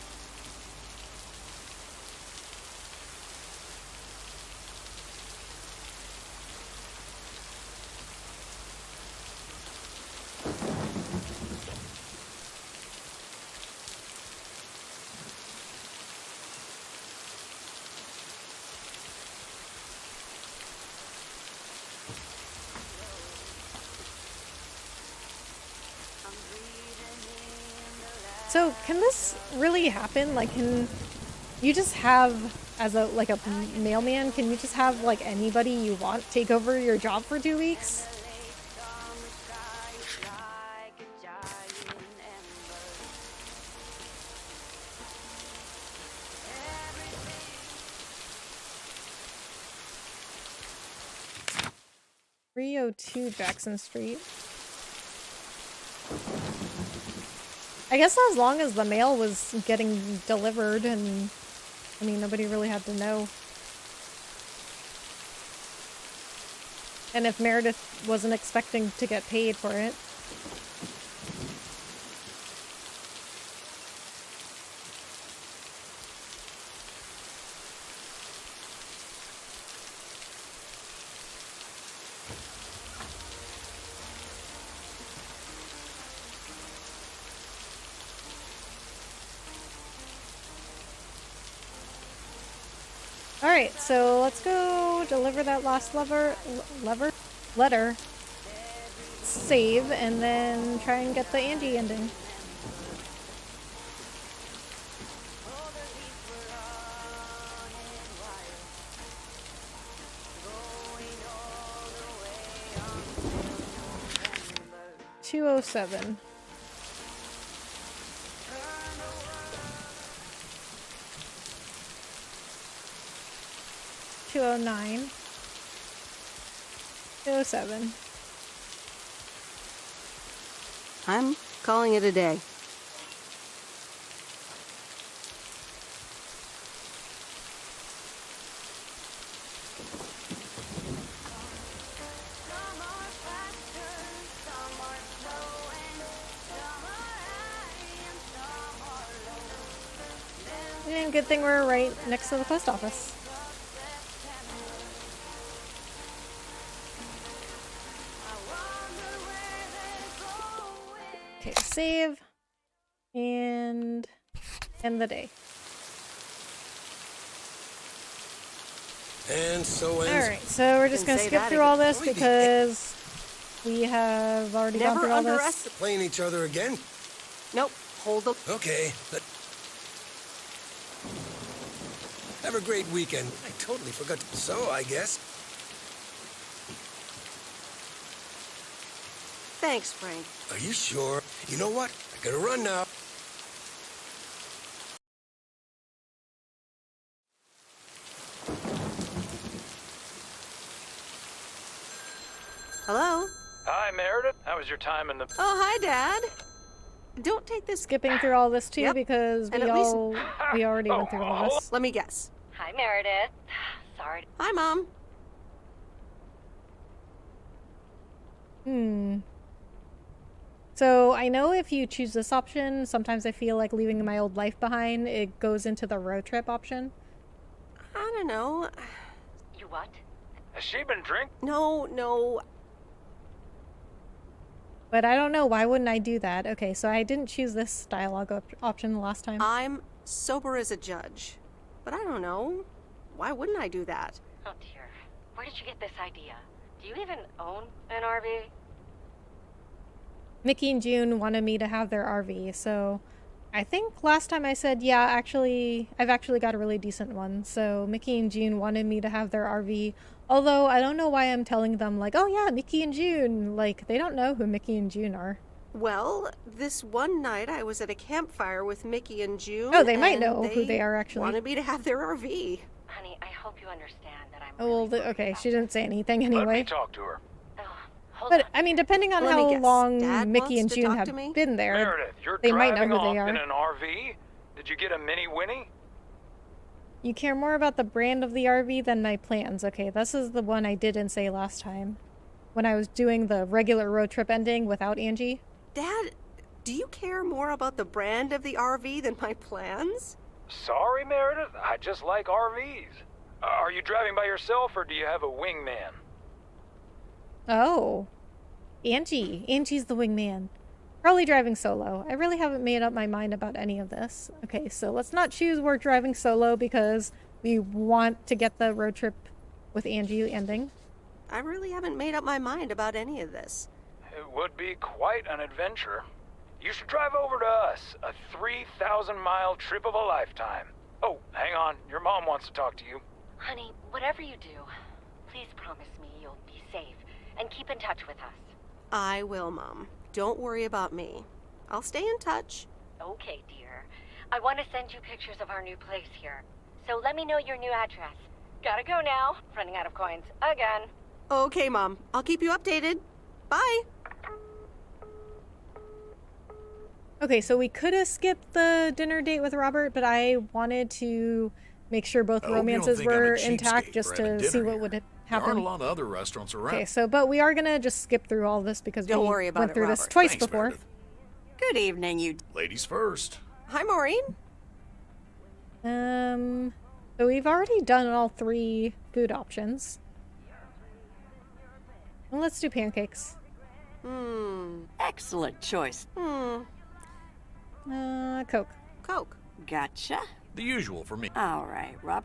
So, can this really happen? Like, can you just have, as a mailman, can you just have, like, anybody you want take over your job for 2 weeks? .302 Jackson Street. I guess as long as the mail was getting delivered, and I mean, nobody really had to know. And if Meredith wasn't expecting to get paid for it. Alright, so let's go deliver that last letter, save, and then try and get the Angie ending. .207. .209. .207. I'm calling it a day. And good thing we're right next to the post office. Okay, save and end the day. And so ends. Alright, so we're just gonna skip through all this because we have already gone through all this. Playing each other again? Nope. Hold up. Okay. Have a great weekend. I totally forgot to... So, I guess... Thanks, Frank. Are you sure? You know what? I gotta run now. Hello? Hi, Meredith. How was your time in the... Oh, hi, Dad. Don't take this... Skipping through all this too, Yep. because we already went through all this. Let me guess. Hi, Meredith. Sorry. Hi, Mom. So I know if you choose this option, sometimes I feel like leaving my old life behind, it goes into the road trip option. I don't know. You what? Has she been drinking? No. But I don't know, why wouldn't I do that? Okay, so I didn't choose this dialogue option the last time. I'm sober as a judge. But I don't know. Why wouldn't I do that? Oh dear. Where did you get this idea? Do you even own an RV? Mickey and June wanted me to have their RV, so I think last time I said, yeah, actually, I've actually got a really decent one. So Mickey and June wanted me to have their RV, although I don't know why I'm telling them, like, oh yeah, Mickey and June. Like, they don't know who Mickey and June are. Well, this one night I was at a campfire with Mickey and June. Oh, they might know who they are, actually. Wanted me to have their RV. Honey, I hope you understand that I'm Oh, well, okay, she didn't say anything anyway. Let me talk to her. But, I mean, depending on Let me how guess. long Dad Mickey and wants to June talk have to me? been there, Meredith, you're they might know driving who they off are. in an RV? Did you get a mini Winnie? You care more about the brand of the RV than my plans. Okay, this is the one I didn't say last time. When I was doing the regular road trip ending without Angie. Dad, do you care more about the brand of the RV than my plans? Sorry, Meredith. I just like RVs. Are you driving by yourself or do you have a wingman? Oh. Angie's the wingman. Probably driving solo. I really haven't made up my mind about any of this. Okay, so let's not choose we're driving solo because we want to get the road trip with Angie ending. I really haven't made up my mind about any of this. It would be quite an adventure. You should drive over to us. A 3,000-mile trip of a lifetime. Oh, hang on. Your mom wants to talk to you. Honey, whatever you do, please promise me you'll be safe and keep in touch with us. I will, Mom. Don't worry about me. I'll stay in touch. Okay, dear. I want to send you pictures of our new place here. So let me know your new address. Gotta go now. Running out of coins again. Okay, Mom. I'll keep you updated. Bye. Okay, so we could have skipped the dinner date with Robert, but I wanted to make sure both I hope you don't romances think I'm a were cheapskate intact for just having to see dinner what would There happen. aren't a lot of other restaurants around. Okay, so, but we are gonna just skip through all this because Don't we worry about went it, through this Robert. twice Thanks, before. Meredith. Good evening, you. Ladies first. Hi, Maureen. So we've already done all 3 food options. Well, let's do pancakes. Excellent choice. Coke. Coke. Gotcha. The usual for me. All right, Rob.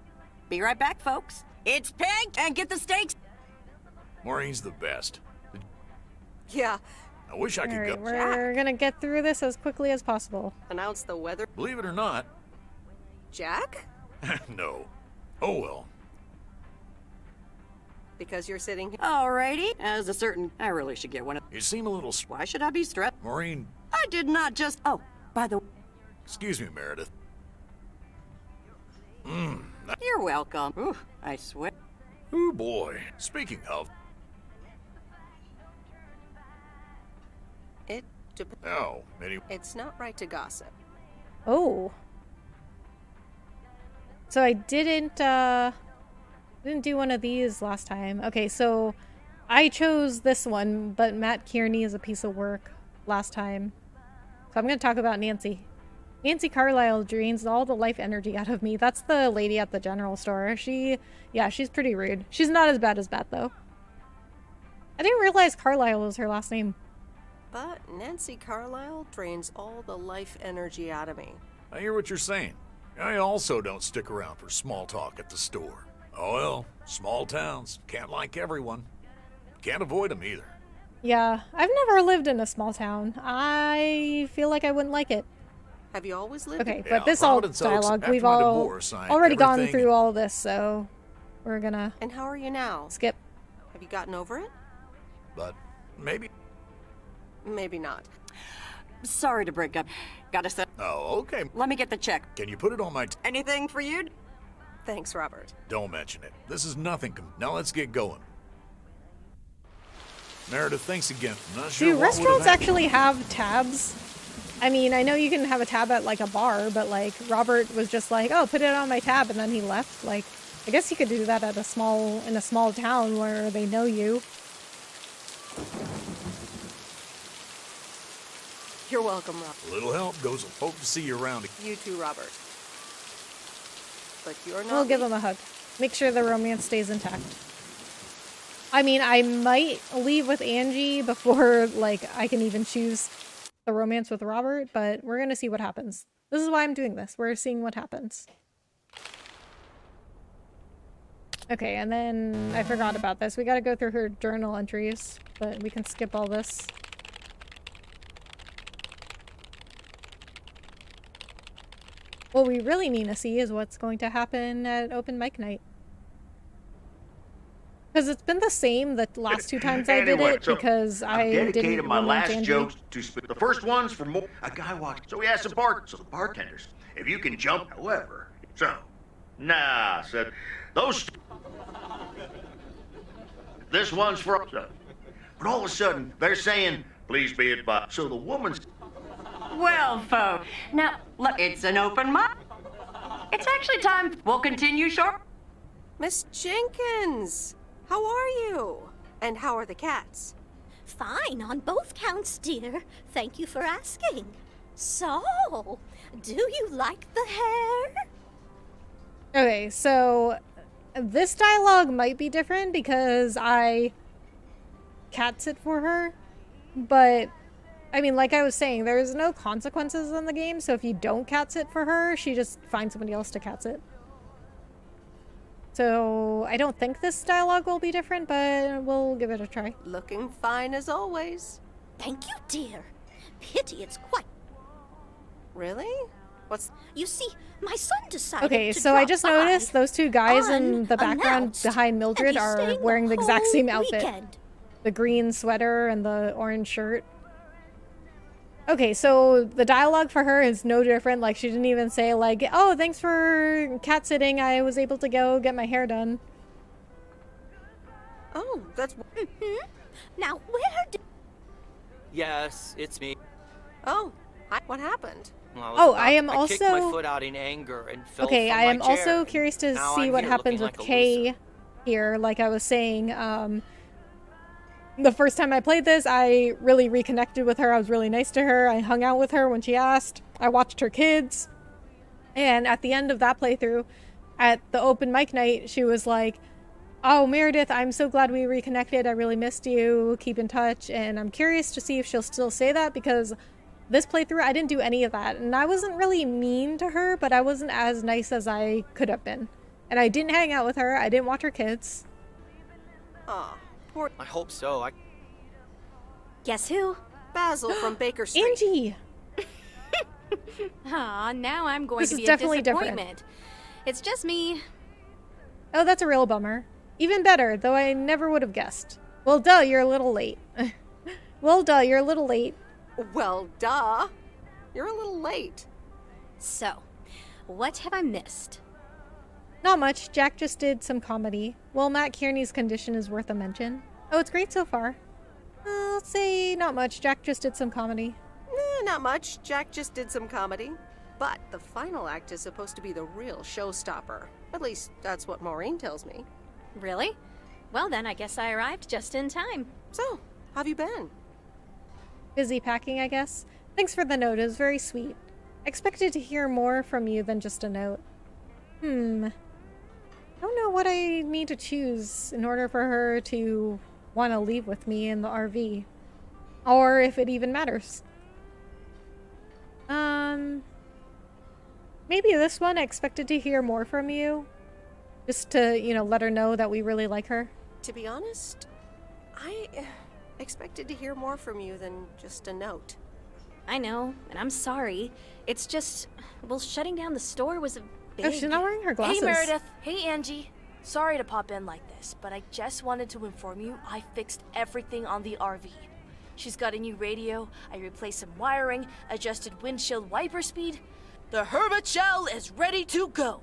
Be right back, folks. It's pig and get the steaks. Maureen's the best. Yeah. I wish I could Alright, go. we're gonna get through this as quickly as possible. Announce the weather. Believe it or not. Jack? No. Oh well. Because you're sitting here. Alrighty. As a certain, I really should get one of. You seem a little. Why should I be stressed? Maureen. I did not just. Oh, by the. Excuse me, Meredith. You're welcome. Ooh, I swear. Oh boy. Speaking of. It depends. Oh, anyway. It's not right to gossip. Oh. So I didn't do one of these last time. Okay, so I chose this one, but Matt Kearney is a piece of work last time. So I'm going to talk about Nancy. Nancy Carlisle drains all the life energy out of me. That's the lady at the general store. She's pretty rude. She's not as bad as Beth, though. I didn't realize Carlisle was her last name. But Nancy Carlisle drains all the life energy out of me. I hear what you're saying. I also don't stick around for small talk at the store. Oh well, small towns. Can't like everyone. Can't avoid them either. Yeah, I've never lived in a small town. I feel like I wouldn't like it. Have you always lived? Okay, Yeah, but this all Providence Oaks, dialogue, after we've my all divorce, I already gone everything- through all this, so we're gonna And how are you now? skip. Have you gotten over it? But maybe. Maybe not. Sorry to break up. Gotta say. Oh, okay. Let me get the check. Can you put it on my? Anything for you? Thanks, Robert. Don't mention it. This is nothing. Now let's get going. Meredith, thanks again. I'm not sure Do what would've restaurants happened. actually have tabs? I mean, I know you can have a tab at like a bar, but like Robert was just like, "Oh, put it on my tab," and then he left. Like, I guess you could do that at in a small town where they know you. You're welcome, Rob. A little help goes. Hope to see you around. You too, Robert. But you're not. We'll give him a hug. Make sure the romance stays intact. I mean, I might leave with Angie before, like, I can even choose the romance with Robert, but we're gonna see what happens. This is why I'm doing this. We're seeing what happens. Okay, and then I forgot about this. We gotta go through her journal entries, but we can skip all this. What we really need to see is what's going to happen at open mic night. Because it's been the same the last two times I did it, because I dedicated my romance last Angie. jokes to the first one's for more. A guy walked, so he asked the bartenders, if you can jump, however. So, nah, said, those. This one's for. But all of a sudden, they're saying, please be advised. So the woman's. Well, folks, now, look, it's an open mic. It's actually time. We'll continue short. Miss Jenkins, how are you? And how are the cats? Fine on both counts, dear. Thank you for asking. So, do you like the hair? Okay, so this dialogue might be different because I cat sit for her, but I mean, like I was saying, there's no consequences in the game, so if you don't cat sit for her, she just finds somebody else to cat sit. So I don't think this dialogue will be different, but we'll give it a try. Looking fine as always. Thank you, dear. Pity it's quite... Really? What's... You see, my son decided Okay, to so I drop just by noticed those two guys in the background unannounced, behind Mildred and he's are staying wearing the exact whole same outfit. weekend. The green sweater and the orange shirt. Okay, so the dialogue for her is no different. Like, she didn't even say, like, oh, thanks for cat sitting. I was able to go get my hair done. Oh, that's... Now, where did... Yes, it's me. Oh, what happened? Well, I am I kicked my also... foot out in anger and fell Okay, from I my am chair, also and curious to now see I'm what here happens looking with like a Kay loser. here. Like I was saying, the first time I played this, I really reconnected with her. I was really nice to her. I hung out with her when she asked. I watched her kids. And at the end of that playthrough, at the open mic night, she was like, oh, Meredith, I'm so glad we reconnected. I really missed you. Keep in touch. And I'm curious to see if she'll still say that, because this playthrough, I didn't do any of that. And I wasn't really mean to her, but I wasn't as nice as I could have been. And I didn't hang out with her. I didn't watch her kids. Aw, poor I hope so. Guess who? Basil from Baker Street. Angie! Aw, now I'm going This to is be a definitely different. disappointment. It's just me. Oh, that's a real bummer. Even better, though I never would have guessed. Well, duh, you're a little late. Well, duh, you're a little late. Well, duh. You're a little late. So, what have I missed? Not much. Jack just did some comedy. Well, Matt Kearney's condition is worth a mention. Oh, it's great so far. Let's say not much. Jack just did some comedy. Not much. Jack just did some comedy. But the final act is supposed to be the real showstopper. At least, that's what Maureen tells me. Really? Well then, I guess I arrived just in time. So, how have you been? Busy packing, I guess. Thanks for the note. It was very sweet. Expected to hear more from you than just a note. I don't know what I need to choose in order for her to want to leave with me in the RV. Or if it even matters. Maybe this one. I expected to hear more from you. Just to, let her know that we really like her. To be honest, I expected to hear more from you than just a note. I know, and I'm sorry. It's just, well, shutting down the store was a big... Oh, she's not wearing her glasses. Hey, Meredith. Hey, Angie. Sorry to pop in like this, but I just wanted to inform you I fixed everything on the RV. She's got a new radio, I replaced some wiring, adjusted windshield wiper speed. The Hermit Shell is ready to go.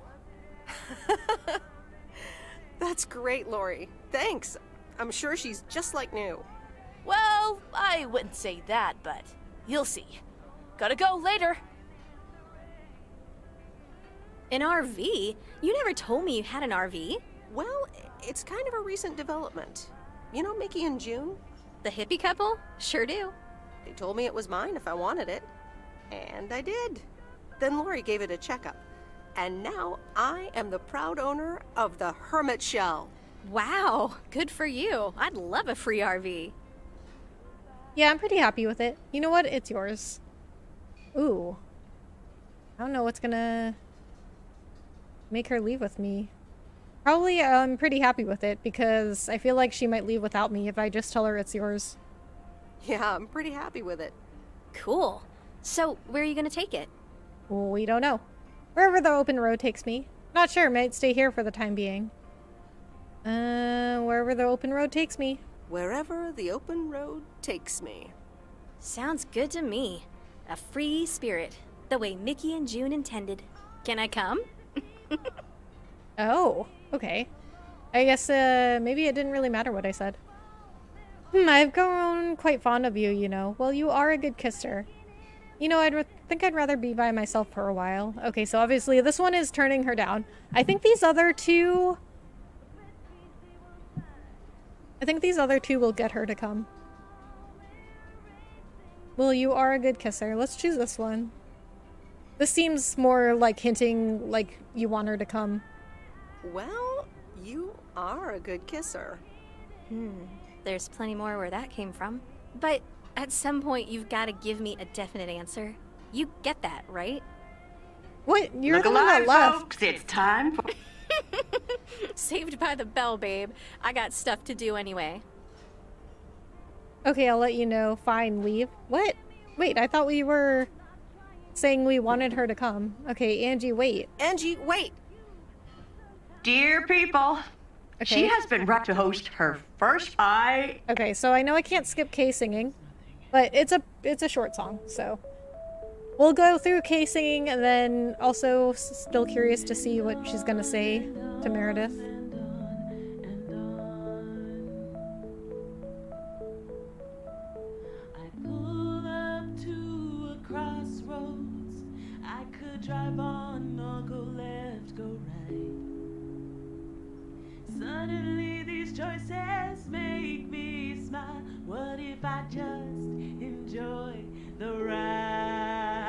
That's great, Lori. Thanks. I'm sure she's just like new. Well, I wouldn't say that, but you'll see. Gotta go later. An RV? You never told me you had an RV. Well, it's kind of a recent development. You know Mickey and June? The hippie couple? Sure do. They told me it was mine if I wanted it. And I did. Then Lori gave it a checkup. And now I am the proud owner of the Hermit Shell. Wow, good for you. I'd love a free RV. Yeah, I'm pretty happy with it. You know what? It's yours. Ooh. I don't know what's gonna make her leave with me. Probably I'm pretty happy with it because I feel like she might leave without me if I just tell her it's yours. Yeah, I'm pretty happy with it. Cool. So, where are you gonna take it? We don't know. Wherever the open road takes me. Not sure, might stay here for the time being. Wherever the open road takes me. Wherever the open road takes me. Sounds good to me. A free spirit, the way Mickey and June intended. Can I come? Oh, okay. I guess, maybe it didn't really matter what I said. I've grown quite fond of you, you know. Well, you are a good kisser. You know, think I'd rather be by myself for a while. Okay, so obviously this one is turning her down. I think these other two will get her to come. Well, you are a good kisser. Let's choose this one. This seems more like hinting like you want her to come. Well, you are a good kisser. There's plenty more where that came from. But at some point, you've got to give me a definite answer. You get that, right? What? You're Look the one alive, that left. folks. It's time for... Saved by the bell, babe. I got stuff to do anyway. Okay, I'll let you know. Fine, leave. What? Wait, I thought we were saying we wanted her to come. Okay, Angie, wait. Angie, wait! Dear people, Okay. she has been brought to host her first Okay, so I know I can't skip Kay singing, but it's a short song, so we'll go through Kay singing, and then also still curious to see what she's gonna say to Meredith. Pull up to a crossroads. I could drive on or go left, go right. Suddenly these choices make me smile. What if I just enjoy the ride?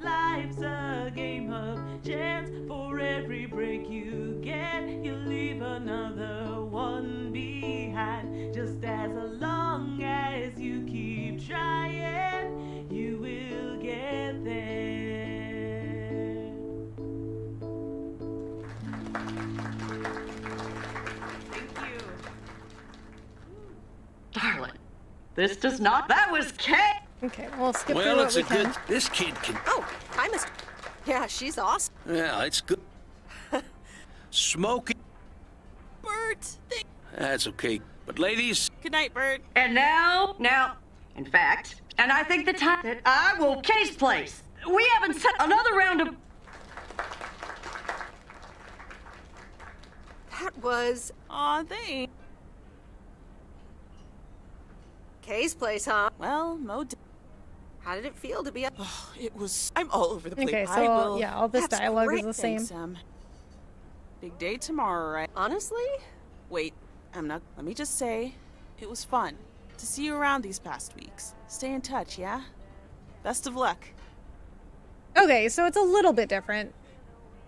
Life's a game of chance. For every break you get, you leave another one behind. Just as long as you keep trying, you will get there. Thank you. Darling, this does not... That was Kay! Okay, we'll skip through Well, what it's we a can. good... This kid can... Oh, hi, Mr. Yeah, she's awesome. Yeah, it's good. Smoking... Bert, That's okay. But ladies... good night, Bert. And now, in fact, and I think the time that I will Kay's place. We haven't set another round of... That was Aw, thanks. Kay's place, huh? Well, How did it feel to be a... Oh, it was... I'm all over the place. Okay, so I will... yeah, all this That's dialogue great. is the same. Thanks, big day tomorrow, right? Honestly? Wait, I'm not... Let me just say, it was fun to see you around these past weeks. Stay in touch, yeah? Best of luck. Okay, so it's a little bit different.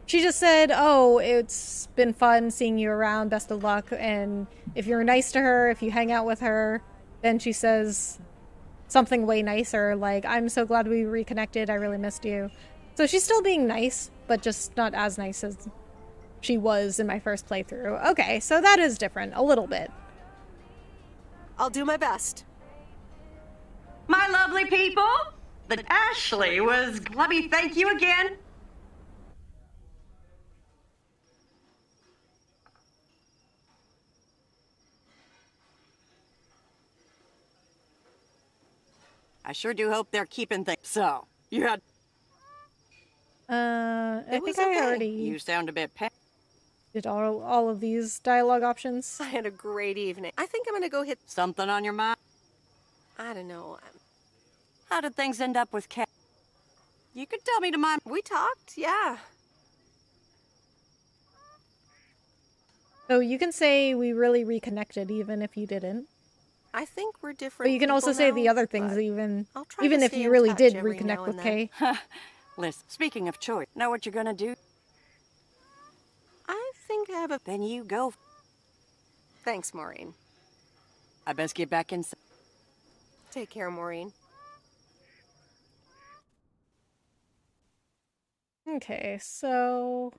She just said, oh, it's been fun seeing you around, best of luck, and if you're nice to her, if you hang out with her, then she says something way nicer, like, I'm so glad we reconnected, I really missed you. So she's still being nice, but just not as nice as she was in my first playthrough. Okay, so that is different, a little bit. I'll do my best. My lovely people, that Ashley was... Let me thank you again. I sure do hope they're keeping things so. You had... I It was think I okay. already You sound a bit did all of these dialogue options. I had a great evening. I think I'm gonna go hit... something on your mind. I don't know. How did things end up with Kat? You could tell me to mind. We talked, yeah. So you can say we really reconnected even if you didn't. I think we're different. But you can also people say now, the other things, but even I'll try even to if stay you in really touch did every reconnect now with and Kay. Listen, speaking of choice, know what you're gonna do? I think I have a... Then you go. Thanks, Maureen. I best get back inside. Take care, Maureen. Okay, so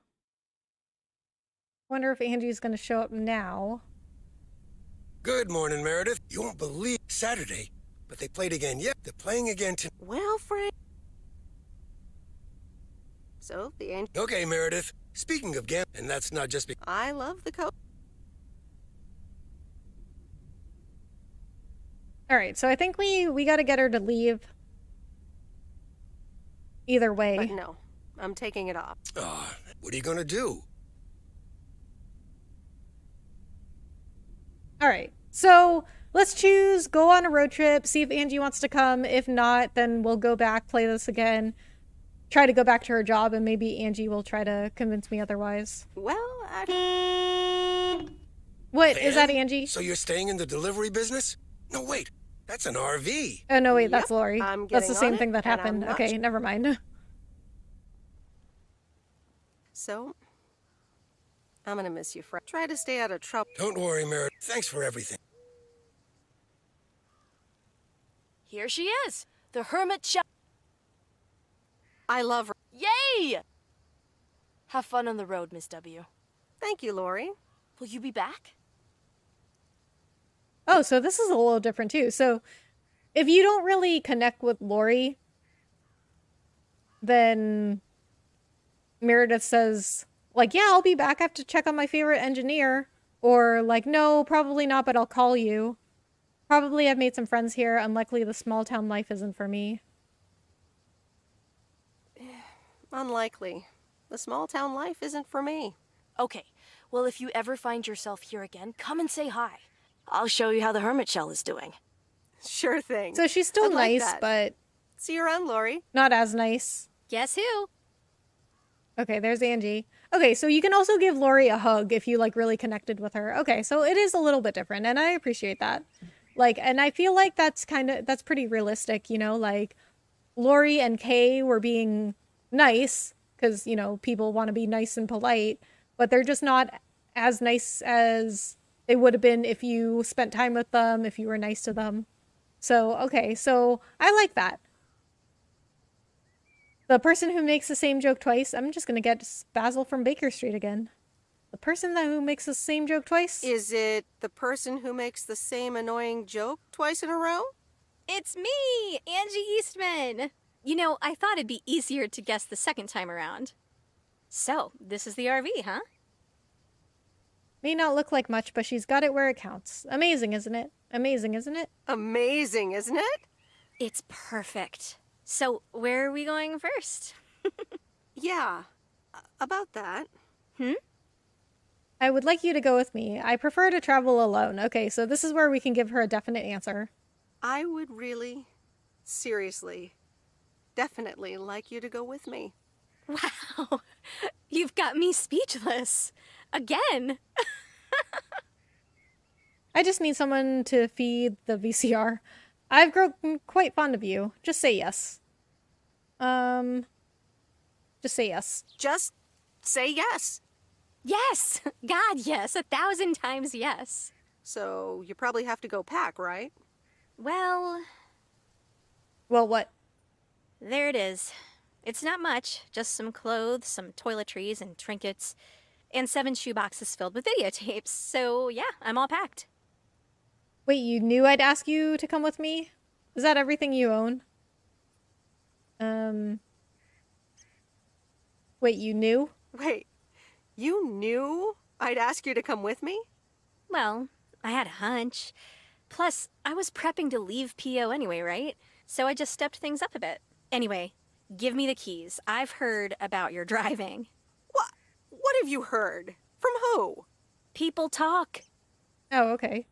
wonder if Angie's gonna show up now. Good morning, Meredith. You won't believe Saturday, but they played again. Yep, they're playing again tonight. Well, Frank... So, the Angie... Okay, Meredith. Speaking of gambling, and that's not just because... I love the coach. All right, so I think we got to get her to leave. Either way. But no, I'm taking it off. What are you gonna do? All right, so let's choose go on a road trip, see if Angie wants to come. If not, then we'll go back, play this again, try to go back to her job, and maybe Angie will try to convince me otherwise. Well, I don't... What? Van? Is that Angie? So you're staying in the delivery business? No, wait. That's an RV. Oh, no, wait, that's Lori. I'm That's the getting same on thing it, that and I'm happened. not Okay, never mind. So, I'm gonna miss you, Frank. Try to stay out of trouble. Don't worry, Meredith. Thanks for everything. Here she is, the hermit shell. I love her. Yay! Have fun on the road, Miss W. Thank you, Lori. Will you be back? Oh, so this is a little different too. So if you don't really connect with Lori, then Meredith says, like, yeah, I'll be back. I have to check on my favorite engineer. Or like, no, probably not, but I'll call you. Probably I've made some friends here. Unlikely the small town life isn't for me. Unlikely. The small town life isn't for me. Okay, well, if you ever find yourself here again, come and say hi. I'll show you how the hermit shell is doing. Sure thing. So she's still I'd like nice, that. but See you around, Lori. not as nice. Guess who? Okay, there's Angie. Okay, so you can also give Lori a hug if you like really connected with her. Okay, so it is a little bit different, and I appreciate that. Like, and I feel like that's pretty realistic, you know, like Lori and Kay were being nice because, you know, people want to be nice and polite, but they're just not as nice as they would have been if you spent time with them, if you were nice to them. So, okay, so I like that. The person who makes the same joke twice, I'm just going to get Basil from Baker Street again. The person who makes the same joke twice? Is it the person who makes the same annoying joke twice in a row? It's me, Angie Eastman. You know, I thought it'd be easier to guess the second time around. So, this is the RV, huh? May not look like much, but she's got it where it counts. Amazing, isn't it? Amazing, isn't it? Amazing, isn't it? It's perfect. So, where are we going first? Yeah, about that. I would like you to go with me. I prefer to travel alone. Okay, so this is where we can give her a definite answer. I would really, seriously, definitely like you to go with me. Wow, you've got me speechless. Again. I just need someone to feed the VCR. I've grown quite fond of you. Just say yes. Just say yes. Just say yes. Yes! God, yes. 1,000 times yes. So you probably have to go pack, right? Well, what? there it is. It's not much. Just some clothes, some toiletries and trinkets, and 7 shoeboxes filled with videotapes. So, yeah, I'm all packed. Wait, you knew I'd ask you to come with me? Is that everything you own? Wait, you knew? Wait, you knew I'd ask you to come with me? Well, I had a hunch. Plus, I was prepping to leave PO anyway, right? So I just stepped things up a bit. Anyway, give me the keys. I've heard about your driving. What have you heard? From who? People talk. Oh, okay.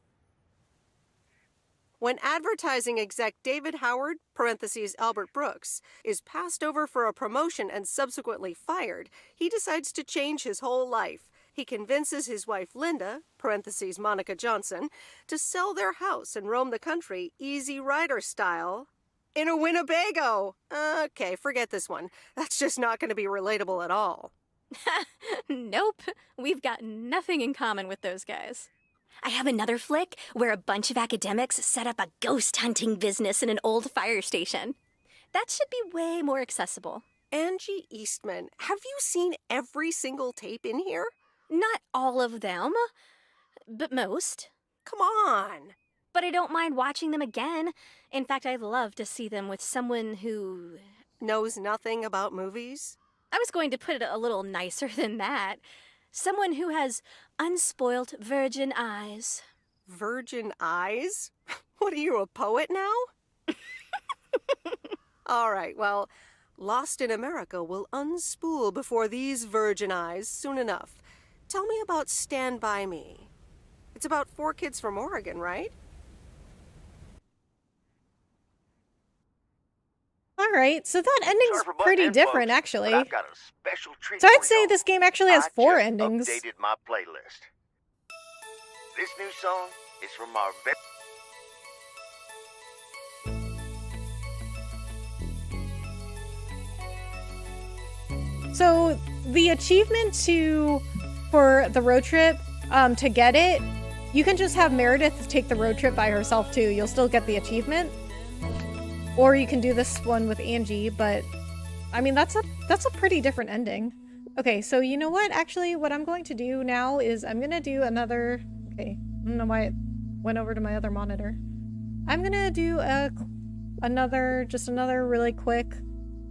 When advertising exec David Howard, parentheses Albert Brooks, is passed over for a promotion and subsequently fired, he decides to change his whole life. He convinces his wife Linda, parentheses Monica Johnson, to sell their house and roam the country Easy Rider style in a Winnebago. Okay, forget this one. That's just not going to be relatable at all. Nope. We've got nothing in common with those guys. I have another flick where a bunch of academics set up a ghost hunting business in an old fire station. That should be way more accessible. Angie Eastman, have you seen every single tape in here? Not all of them, but most. Come on. But I don't mind watching them again. In fact, I'd love to see them with someone who... knows nothing about movies? I was going to put it a little nicer than that. Someone who has unspoilt virgin eyes. Virgin eyes? What are you, a poet now? All right, well, Lost in America will unspool before these virgin eyes soon enough. Tell me about Stand By Me. It's about 4 kids from Oregon, right? All right, so that ending's pretty different, actually. I've got a special treat So I'd for say y'all. this game actually has 4 I just endings. updated my playlist. This new song is from our very... So the achievement for the road trip, to get it, you can just have Meredith take the road trip by herself too. You'll still get the achievement. Or you can do this one with Angie, but I mean that's a pretty different ending. Okay, so you know what? Actually, what I'm going to do now is I'm gonna do another. Okay, I don't know why it went over to my other monitor. I'm gonna do another really quick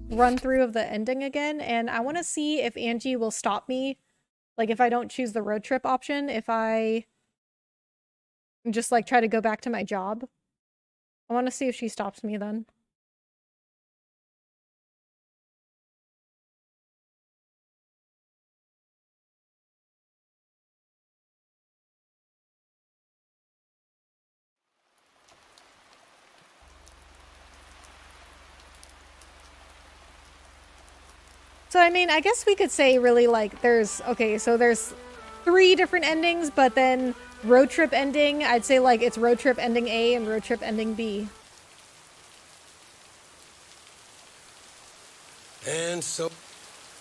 run through of the ending again, and I want to see if Angie will stop me, like if I don't choose the road trip option, if I just like try to go back to my job. I want to see if she stops me then. So, I mean, I guess we could say really like there's 3 different endings, but then road trip ending, I'd say like it's road trip ending A and road trip ending B. And so...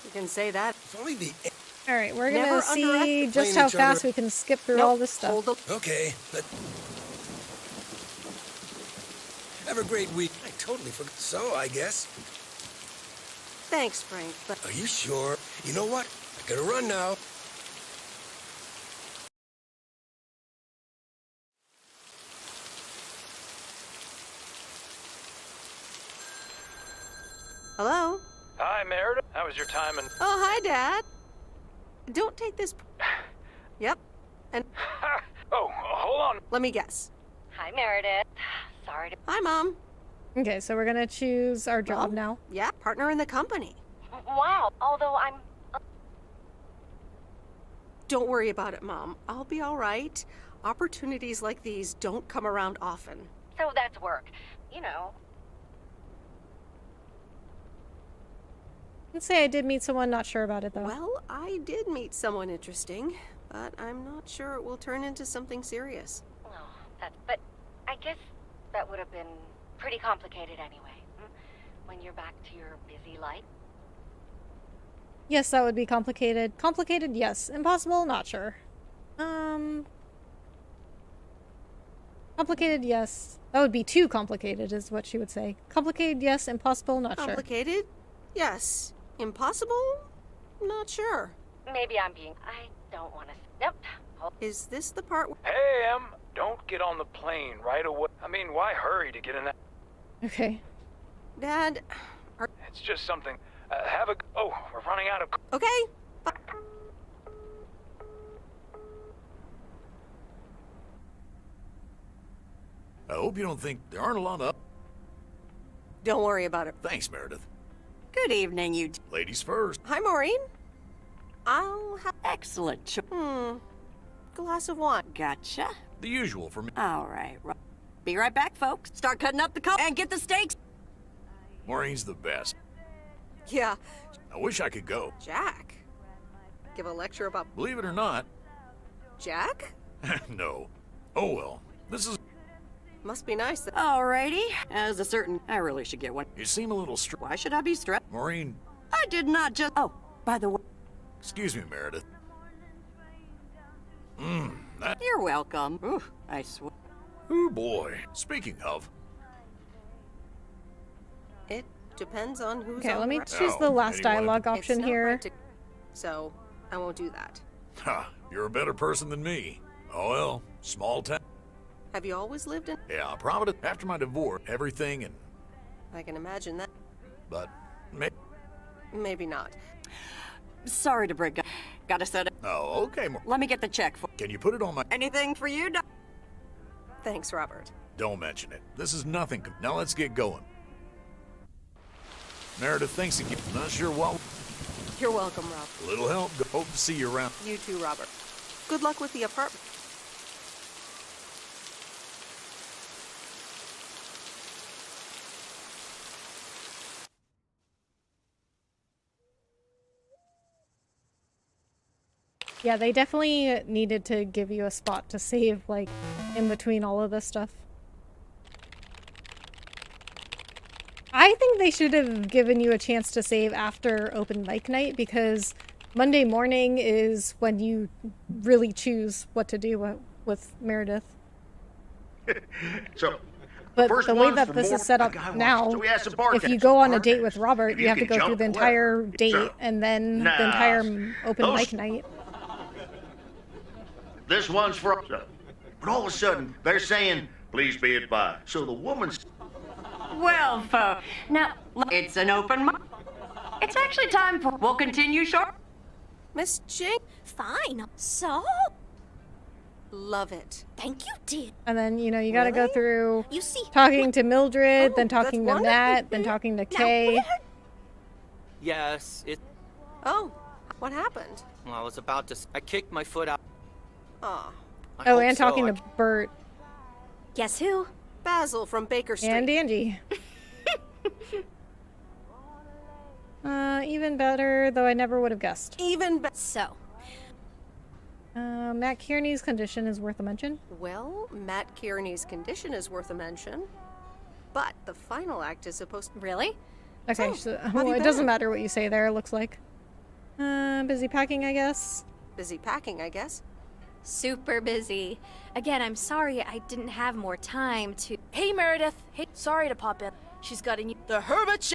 You can say that. If only the... Alright, we're Never gonna see underestimate just how each fast other. we can skip through Nope, all this stuff. hold up. Okay, but... Have a great week. I totally forgot. So, I guess. Thanks, Frank, but... Are you sure? You know what? I gotta run now. Hello? Hi, Meredith. How was your time in... Oh, hi, Dad. Don't take this... Yep. And Oh, hold on. let me guess. Hi, Meredith. Sorry to... Hi, Mom. Okay, so we're gonna choose our job now. Yeah, partner in the company. Wow, although I'm... Don't worry about it, Mom. I'll be all right. Opportunities like these don't come around often. So that's work. You know. Let's say I did meet someone, not sure about it though. Well, I did meet someone interesting, but I'm not sure it will turn into something serious. Oh, but I guess that would have been pretty complicated anyway. When you're back to your busy life. Yes, that would be complicated. Complicated, yes. Impossible, not sure. Complicated, yes. That would be too complicated, is what she would say. Complicated, yes. Impossible, not sure. Complicated? Yes. Impossible? Not sure. Maybe I'm being... I don't want to... Nope. Is this the part... Hey, Em. Don't get on the plane right away. I mean, why hurry to get in that... Okay. Dad... It's just something... have a... Oh, we're running out of... Okay. Bye. I hope you don't think there aren't a lot of... Don't worry about it. Thanks, Meredith. Good evening, you... Ladies first. Hi, Maureen. I'll have... Excellent. Glass of wine. Gotcha. The usual for me. All right. Be right back, folks. Start cutting up the cup and get the steaks. Maureen's the best. Yeah. I wish I could go. Jack. Give a lecture about Believe it or not. Jack? No. Oh well. This is... Must be nice. Alrighty. As a certain... I really should get one. You seem a little Why should I be stressed? Maureen... I did not just... Oh, by the way... Excuse me, Meredith. That... You're welcome. Ooh, I swear. Oh boy. Speaking of... It depends on who's Okay, on let me the- choose the last dialogue option It's not here. right to- So, I won't do that. Ha, you're a better person than me. Oh well, small town. Have you always lived in? Yeah, Providence. After my divorce, everything and... I can imagine that. But... Maybe not. Sorry to break up. Gotta set it. Oh, okay. Let me get the check for... Can you put it on my... Anything for you, Doc? Thanks, Robert. Don't mention it. This is nothing. Now let's get going. Meredith, thanks again. Not sure what... You're welcome, Rob. A little help. Hope to see you around. You too, Robert. Good luck with the apartment. Yeah, they definitely needed to give you a spot to save, like, in between all of this stuff. I think they should have given you a chance to save after open mic night, because Monday morning is when you really choose what to do with Meredith. So, But first the way one's that for this more- is set up the guy wants- now, so we asked the if bartender. you go on a date Bartenders, with Robert, if you have to can go through jump the entire well, date so- and then Nah, the entire open those- mic night. This one's for... But all of a sudden, they're saying, please be advised. So the woman's... Well, folks, now, look, it's an open mic. It's actually time for... We'll continue short. Miss Jane? Fine. So? Love it. Thank you, dear. And then, you know, you gotta go Really? through You see... talking to Mildred, Oh, then that's talking to wonderful. Nat, then talking to Kay. Yes, Oh, what happened? Well, I was about to... I kicked my foot out. Aw. I Oh, hope and so. talking to Bert Guess who? Basil from Baker Street. and Angie. Even better, though I never would have guessed. Even better. So, Matt Kearney's condition is worth a mention. Well, Matt Kearney's condition is worth a mention. But the final act is supposed to... really? Okay, So, so how have well, you it doesn't been? matter what you say there, it looks like. Busy packing, I guess. Busy packing, I guess. Super busy. Again, I'm sorry I didn't have more time to... Hey, Meredith. Hey, sorry to pop in. She's got a new... The hermit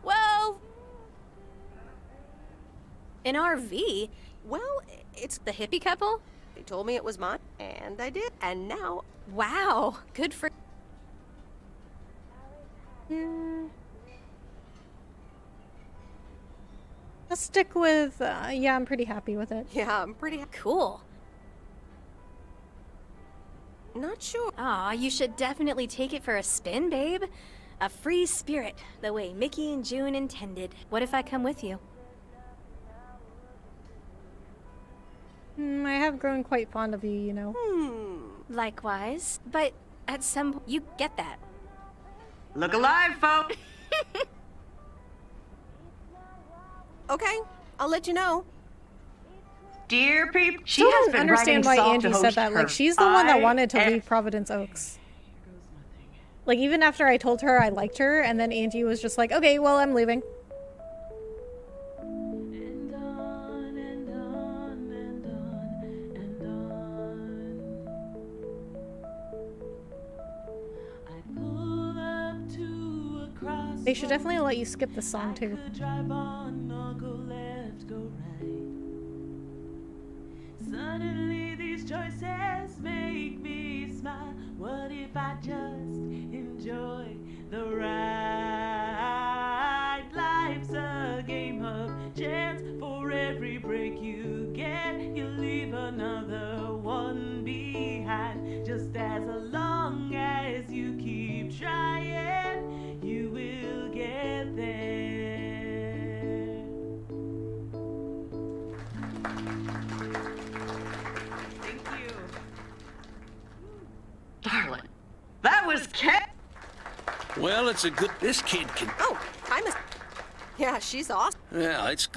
Well... An RV? Well, it's... The hippie couple? They told me it was mine, and I did. And now... Wow. Good for... Let's stick with, yeah, I'm pretty happy with it. Yeah, I'm pretty... Cool. Not sure. Aw, you should definitely take it for a spin, babe. A free spirit, the way Mickey and June intended. What if I come with you? I have grown quite fond of you, you know. Likewise. But at some point, you get that. Look alive, folks. Okay, I'll let you know. Dear people, she Still has don't been understand writing why Salt Angie to said host that. her Like, she's the one that wanted to I- leave Providence Oaks. Like, even after I told her I liked her, and then Angie was just like, okay, well, I'm leaving. They should definitely let you skip this song, too. Suddenly these choices make me smile. What if I just enjoy the ride? Life's a game of chance. For every break you get, you leave another one behind. Just as long as you keep trying, you will get there. Darling, that was Kat. Well, it's a good... This kid can... Oh, hi, Miss... Yeah, she's awesome. Yeah, it's...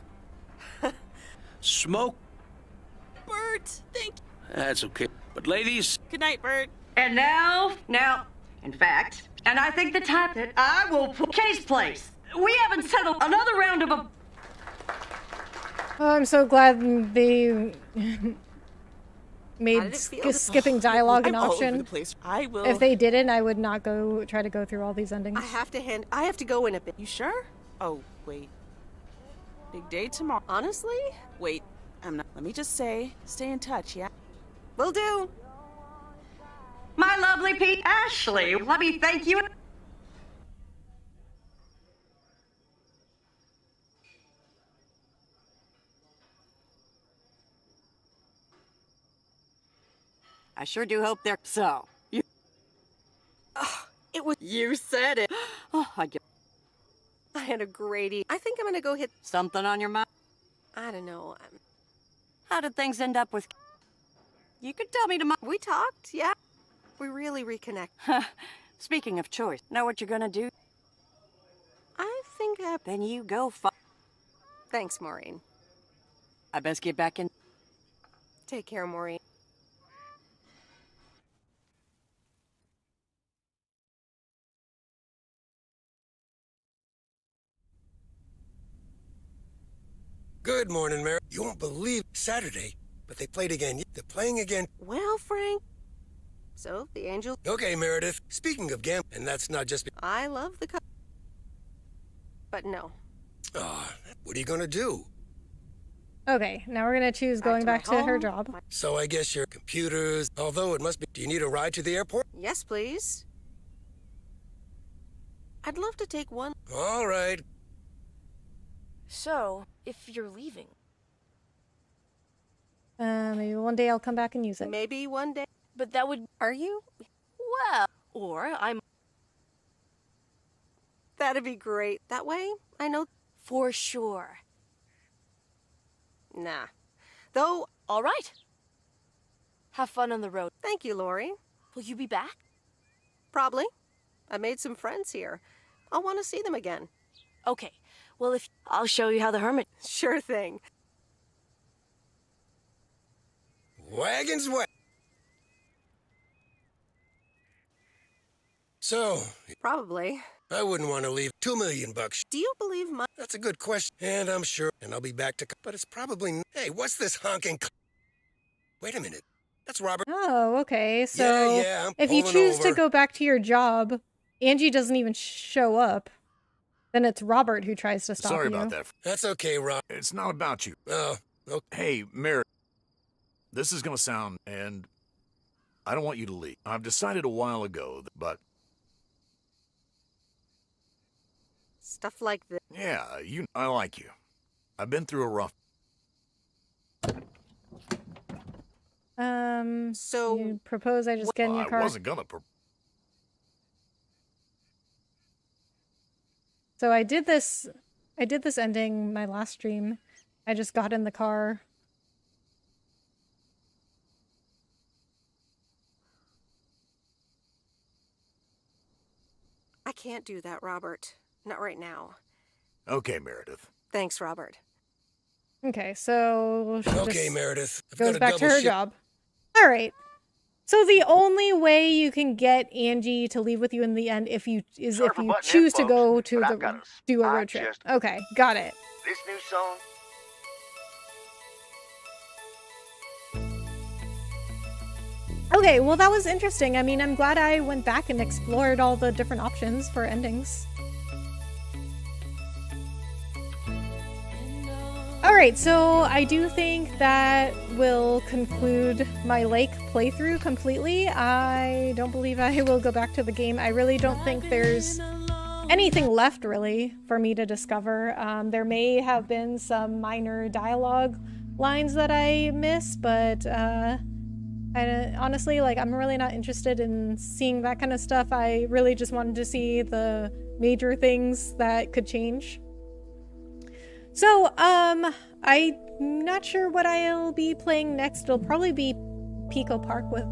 Smoke? Bert, thank you. That's okay. But ladies, Good night, Bert. And now, in fact, and I think the time that I will put Case Place. We haven't settled another round of a. Oh, I'm so glad they made skipping dialogue an I'm all over option. the place. I will. If they didn't, I would not try to go through all these endings. I have to go in a bit. You sure? Oh, wait. Big day tomorrow. Honestly? Wait, I'm not. Let me just say, stay in touch, yeah? Will do. My lovely Pete Ashley, let me thank you. I sure do hope they're so. It was. You said it. Oh, I had a great I think I'm gonna go hit. Something on your mind? I don't know. How did things end up with? You could tell me tomorrow. We talked, yeah. We really reconnect. Speaking of choice, know what you're gonna do? I think Then you go Thanks, Maureen. I best get back in. Take care, Maureen. Good morning, Mary. You won't believe Saturday, but they played again. They're playing again. Well, Frank. So, the Angels. Okay, Meredith. Speaking of gambling, and that's not just... I love the but no. What are you gonna do? Okay, now we're gonna choose going back to her job. So I guess your computers, although it must be... Do you need a ride to the airport? Yes, please. I'd love to take one. All right. So, if you're leaving. Maybe one day I'll come back and use it. Maybe one day. But that would. Are you? Well, or I'm. That'd be great. That way, I know. For sure. Nah. Though. All right. Have fun on the road. Thank you, Lori. Will you be back? Probably. I made some friends here. I'll want to see them again. Okay. Well, if I'll show you how the hermit. Sure thing. Wagons wet. So. Probably. I wouldn't want to leave $2 million. Do you believe my... That's a good question. And I'm sure, and I'll be back to... But it's probably... Hey, what's this honking... Wait a minute. That's Robert. Oh, okay. So yeah, if you pulling choose to over. go back to your job, Angie doesn't even show up. Then it's Robert who tries to stop you. Sorry about that. That's okay, Rob. It's not about you. Oh, okay. Hey, Mary. This is gonna sound, and I don't want you to leave. I've decided a while ago, but... Stuff like this. Yeah, I like you. I've been through a rough... So... You propose I just get in your car? I wasn't gonna So I did this ending my last stream. I just got in the car. I can't do that, Robert. Not right now. Okay, Meredith. Thanks, Robert. Okay, so she Okay, just Meredith. I've goes got a back to double her shift. job. All right. So the only way you can get Angie to leave with you in the end if you choose to go to do a road trip. Okay, got it. This new song. Okay, well that was interesting. I mean, I'm glad I went back and explored all the different options for endings. Alright, so I do think that will conclude my Lake playthrough completely. I don't believe I will go back to the game. I really don't think there's anything left, really, for me to discover. There may have been some minor dialogue lines that I missed, but honestly, like, I'm really not interested in seeing that kind of stuff. I really just wanted to see the major things that could change. So, I'm not sure what I'll be playing next. It'll probably be Pico Park with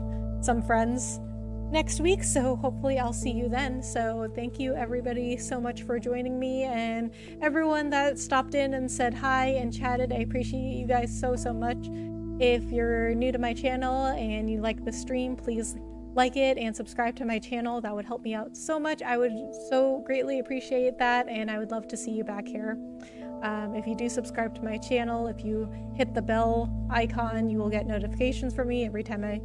some friends. next week, so hopefully I'll see you then. So thank you everybody so much for joining me, and everyone that stopped in and said hi and chatted. I appreciate you guys so much. If you're new to my channel and you like the stream, please like it and subscribe to my channel. That would help me out so much. I would so greatly appreciate that, and I would love to see you back here. If you do subscribe to my channel, if you hit the bell icon, you will get notifications from me every time I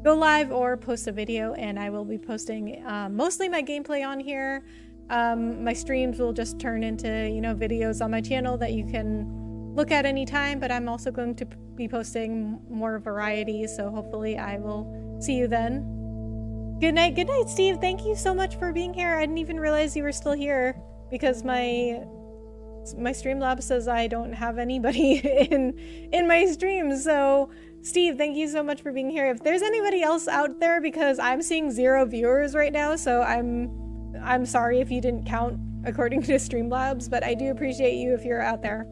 go live or post a video, and I will be posting mostly my gameplay on here. My streams will just turn into, you know, videos on my channel that you can look at anytime, but I'm also going to be posting more variety, so hopefully I will see you then. Good night, Steve. Thank you so much for being here. I didn't even realize you were still here because my Streamlabs says I don't have anybody in my streams. So Steve, thank you so much for being here. If there's anybody else out there, because I'm seeing 0 viewers right now, so I'm sorry if you didn't count according to Streamlabs, but I do appreciate you if you're out there.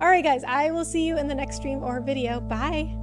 Alright guys, I will see you in the next stream or video. Bye!